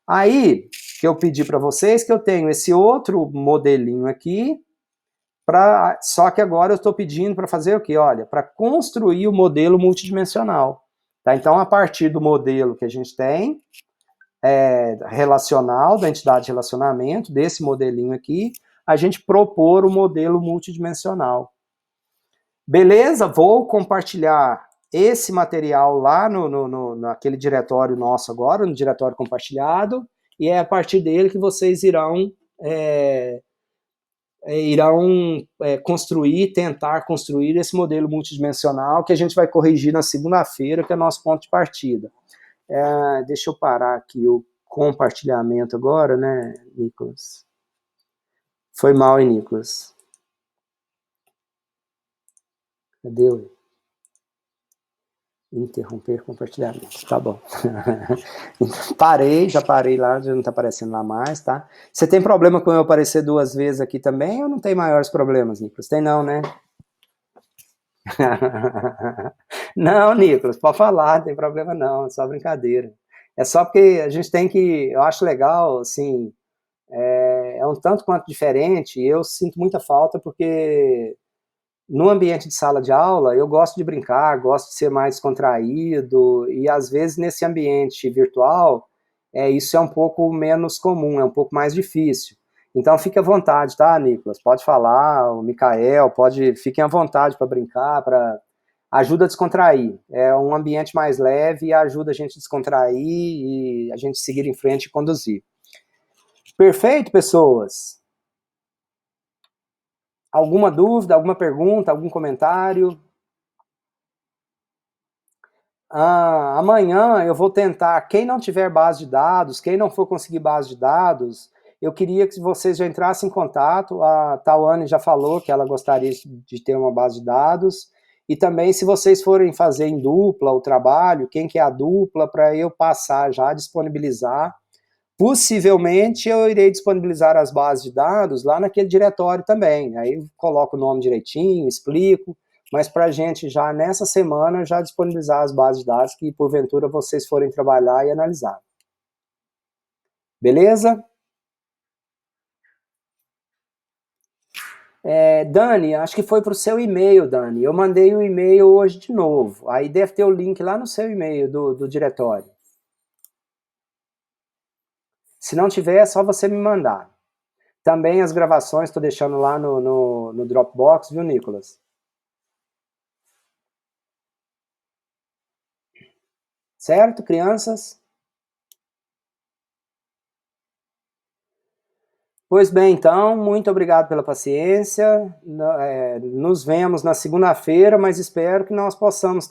Aí, que eu pedi para vocês, que eu tenho esse outro modelinho aqui, só que agora eu estou pedindo para fazer o quê? Olha, para construir o modelo multidimensional. Tá? Então, a partir do modelo que a gente tem, relacional, da entidade de relacionamento, desse modelinho aqui, a gente propor o modelo multidimensional. Beleza? Vou compartilhar esse material lá naquele diretório nosso agora, no diretório compartilhado, e é a partir dele que vocês irão tentar construir esse modelo multidimensional que a gente vai corrigir na segunda-feira, que é nosso ponto de partida. Deixa eu parar aqui o compartilhamento agora, né, Nicolas? Foi mal, hein, Nicolas? Cadê o interromper compartilhamento? Tá bom. Já parei lá, já não tá aparecendo lá mais, tá? Você tem problema com eu aparecer 2 vezes aqui também ou não tem maiores problemas, Nicolas? Tem não, né? Não, Nicolas, pode falar, não tem problema não, é só brincadeira. É só porque a gente tem que, eu acho legal, assim, é um tanto quanto diferente, e eu sinto muita falta porque no ambiente de sala de aula eu gosto de brincar, gosto de ser mais descontraído, e às vezes nesse ambiente virtual, isso é um pouco menos comum, é um pouco mais difícil. Então fique à vontade, tá, Nicolas? Pode falar, o Mikael, fiquem à vontade para brincar, ajuda a descontrair. É um ambiente mais leve e ajuda a gente a descontrair e a gente seguir em frente e conduzir. Perfeito, pessoas? Alguma dúvida, alguma pergunta, algum comentário? Amanhã eu vou tentar, quem não tiver base de dados, quem não for conseguir base de dados, eu queria que vocês já entrassem em contato. A Tawane já falou que ela gostaria de ter uma base de dados. E também, se vocês forem fazer em dupla o trabalho, quem que é a dupla, para eu passar já, disponibilizar. Possivelmente eu irei disponibilizar as bases de dados lá naquele diretório também. Aí coloco o nome direitinho, explico, mas para a gente já nessa semana já disponibilizar as bases de dados que porventura vocês forem trabalhar e analisar. Beleza? Dani, acho que foi para o seu e-mail, Dani. Eu mandei o e-mail hoje de novo. Aí deve ter o link lá no seu e-mail do diretório. Se não tiver, é só você me mandar. Também as gravações estou deixando lá no Dropbox, viu, Nicolas? Certo, crianças? Pois bem, então, muito obrigado pela paciência. Nos vemos na segunda-feira, mas espero que nós possamos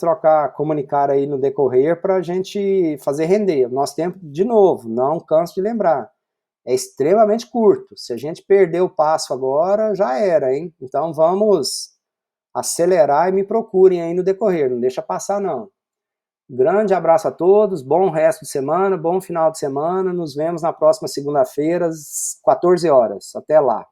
comunicar aí no decorrer para a gente fazer render. O nosso tempo, de novo, não canso de lembrar, é extremamente curto. Se a gente perder o passo agora, já era, hein? Então vamos acelerar e me procurem aí no decorrer, não deixa passar não. Grande abraço a todos, bom resto de semana, bom final de semana, nos vemos na próxima segunda-feira às 14 horas. Até lá.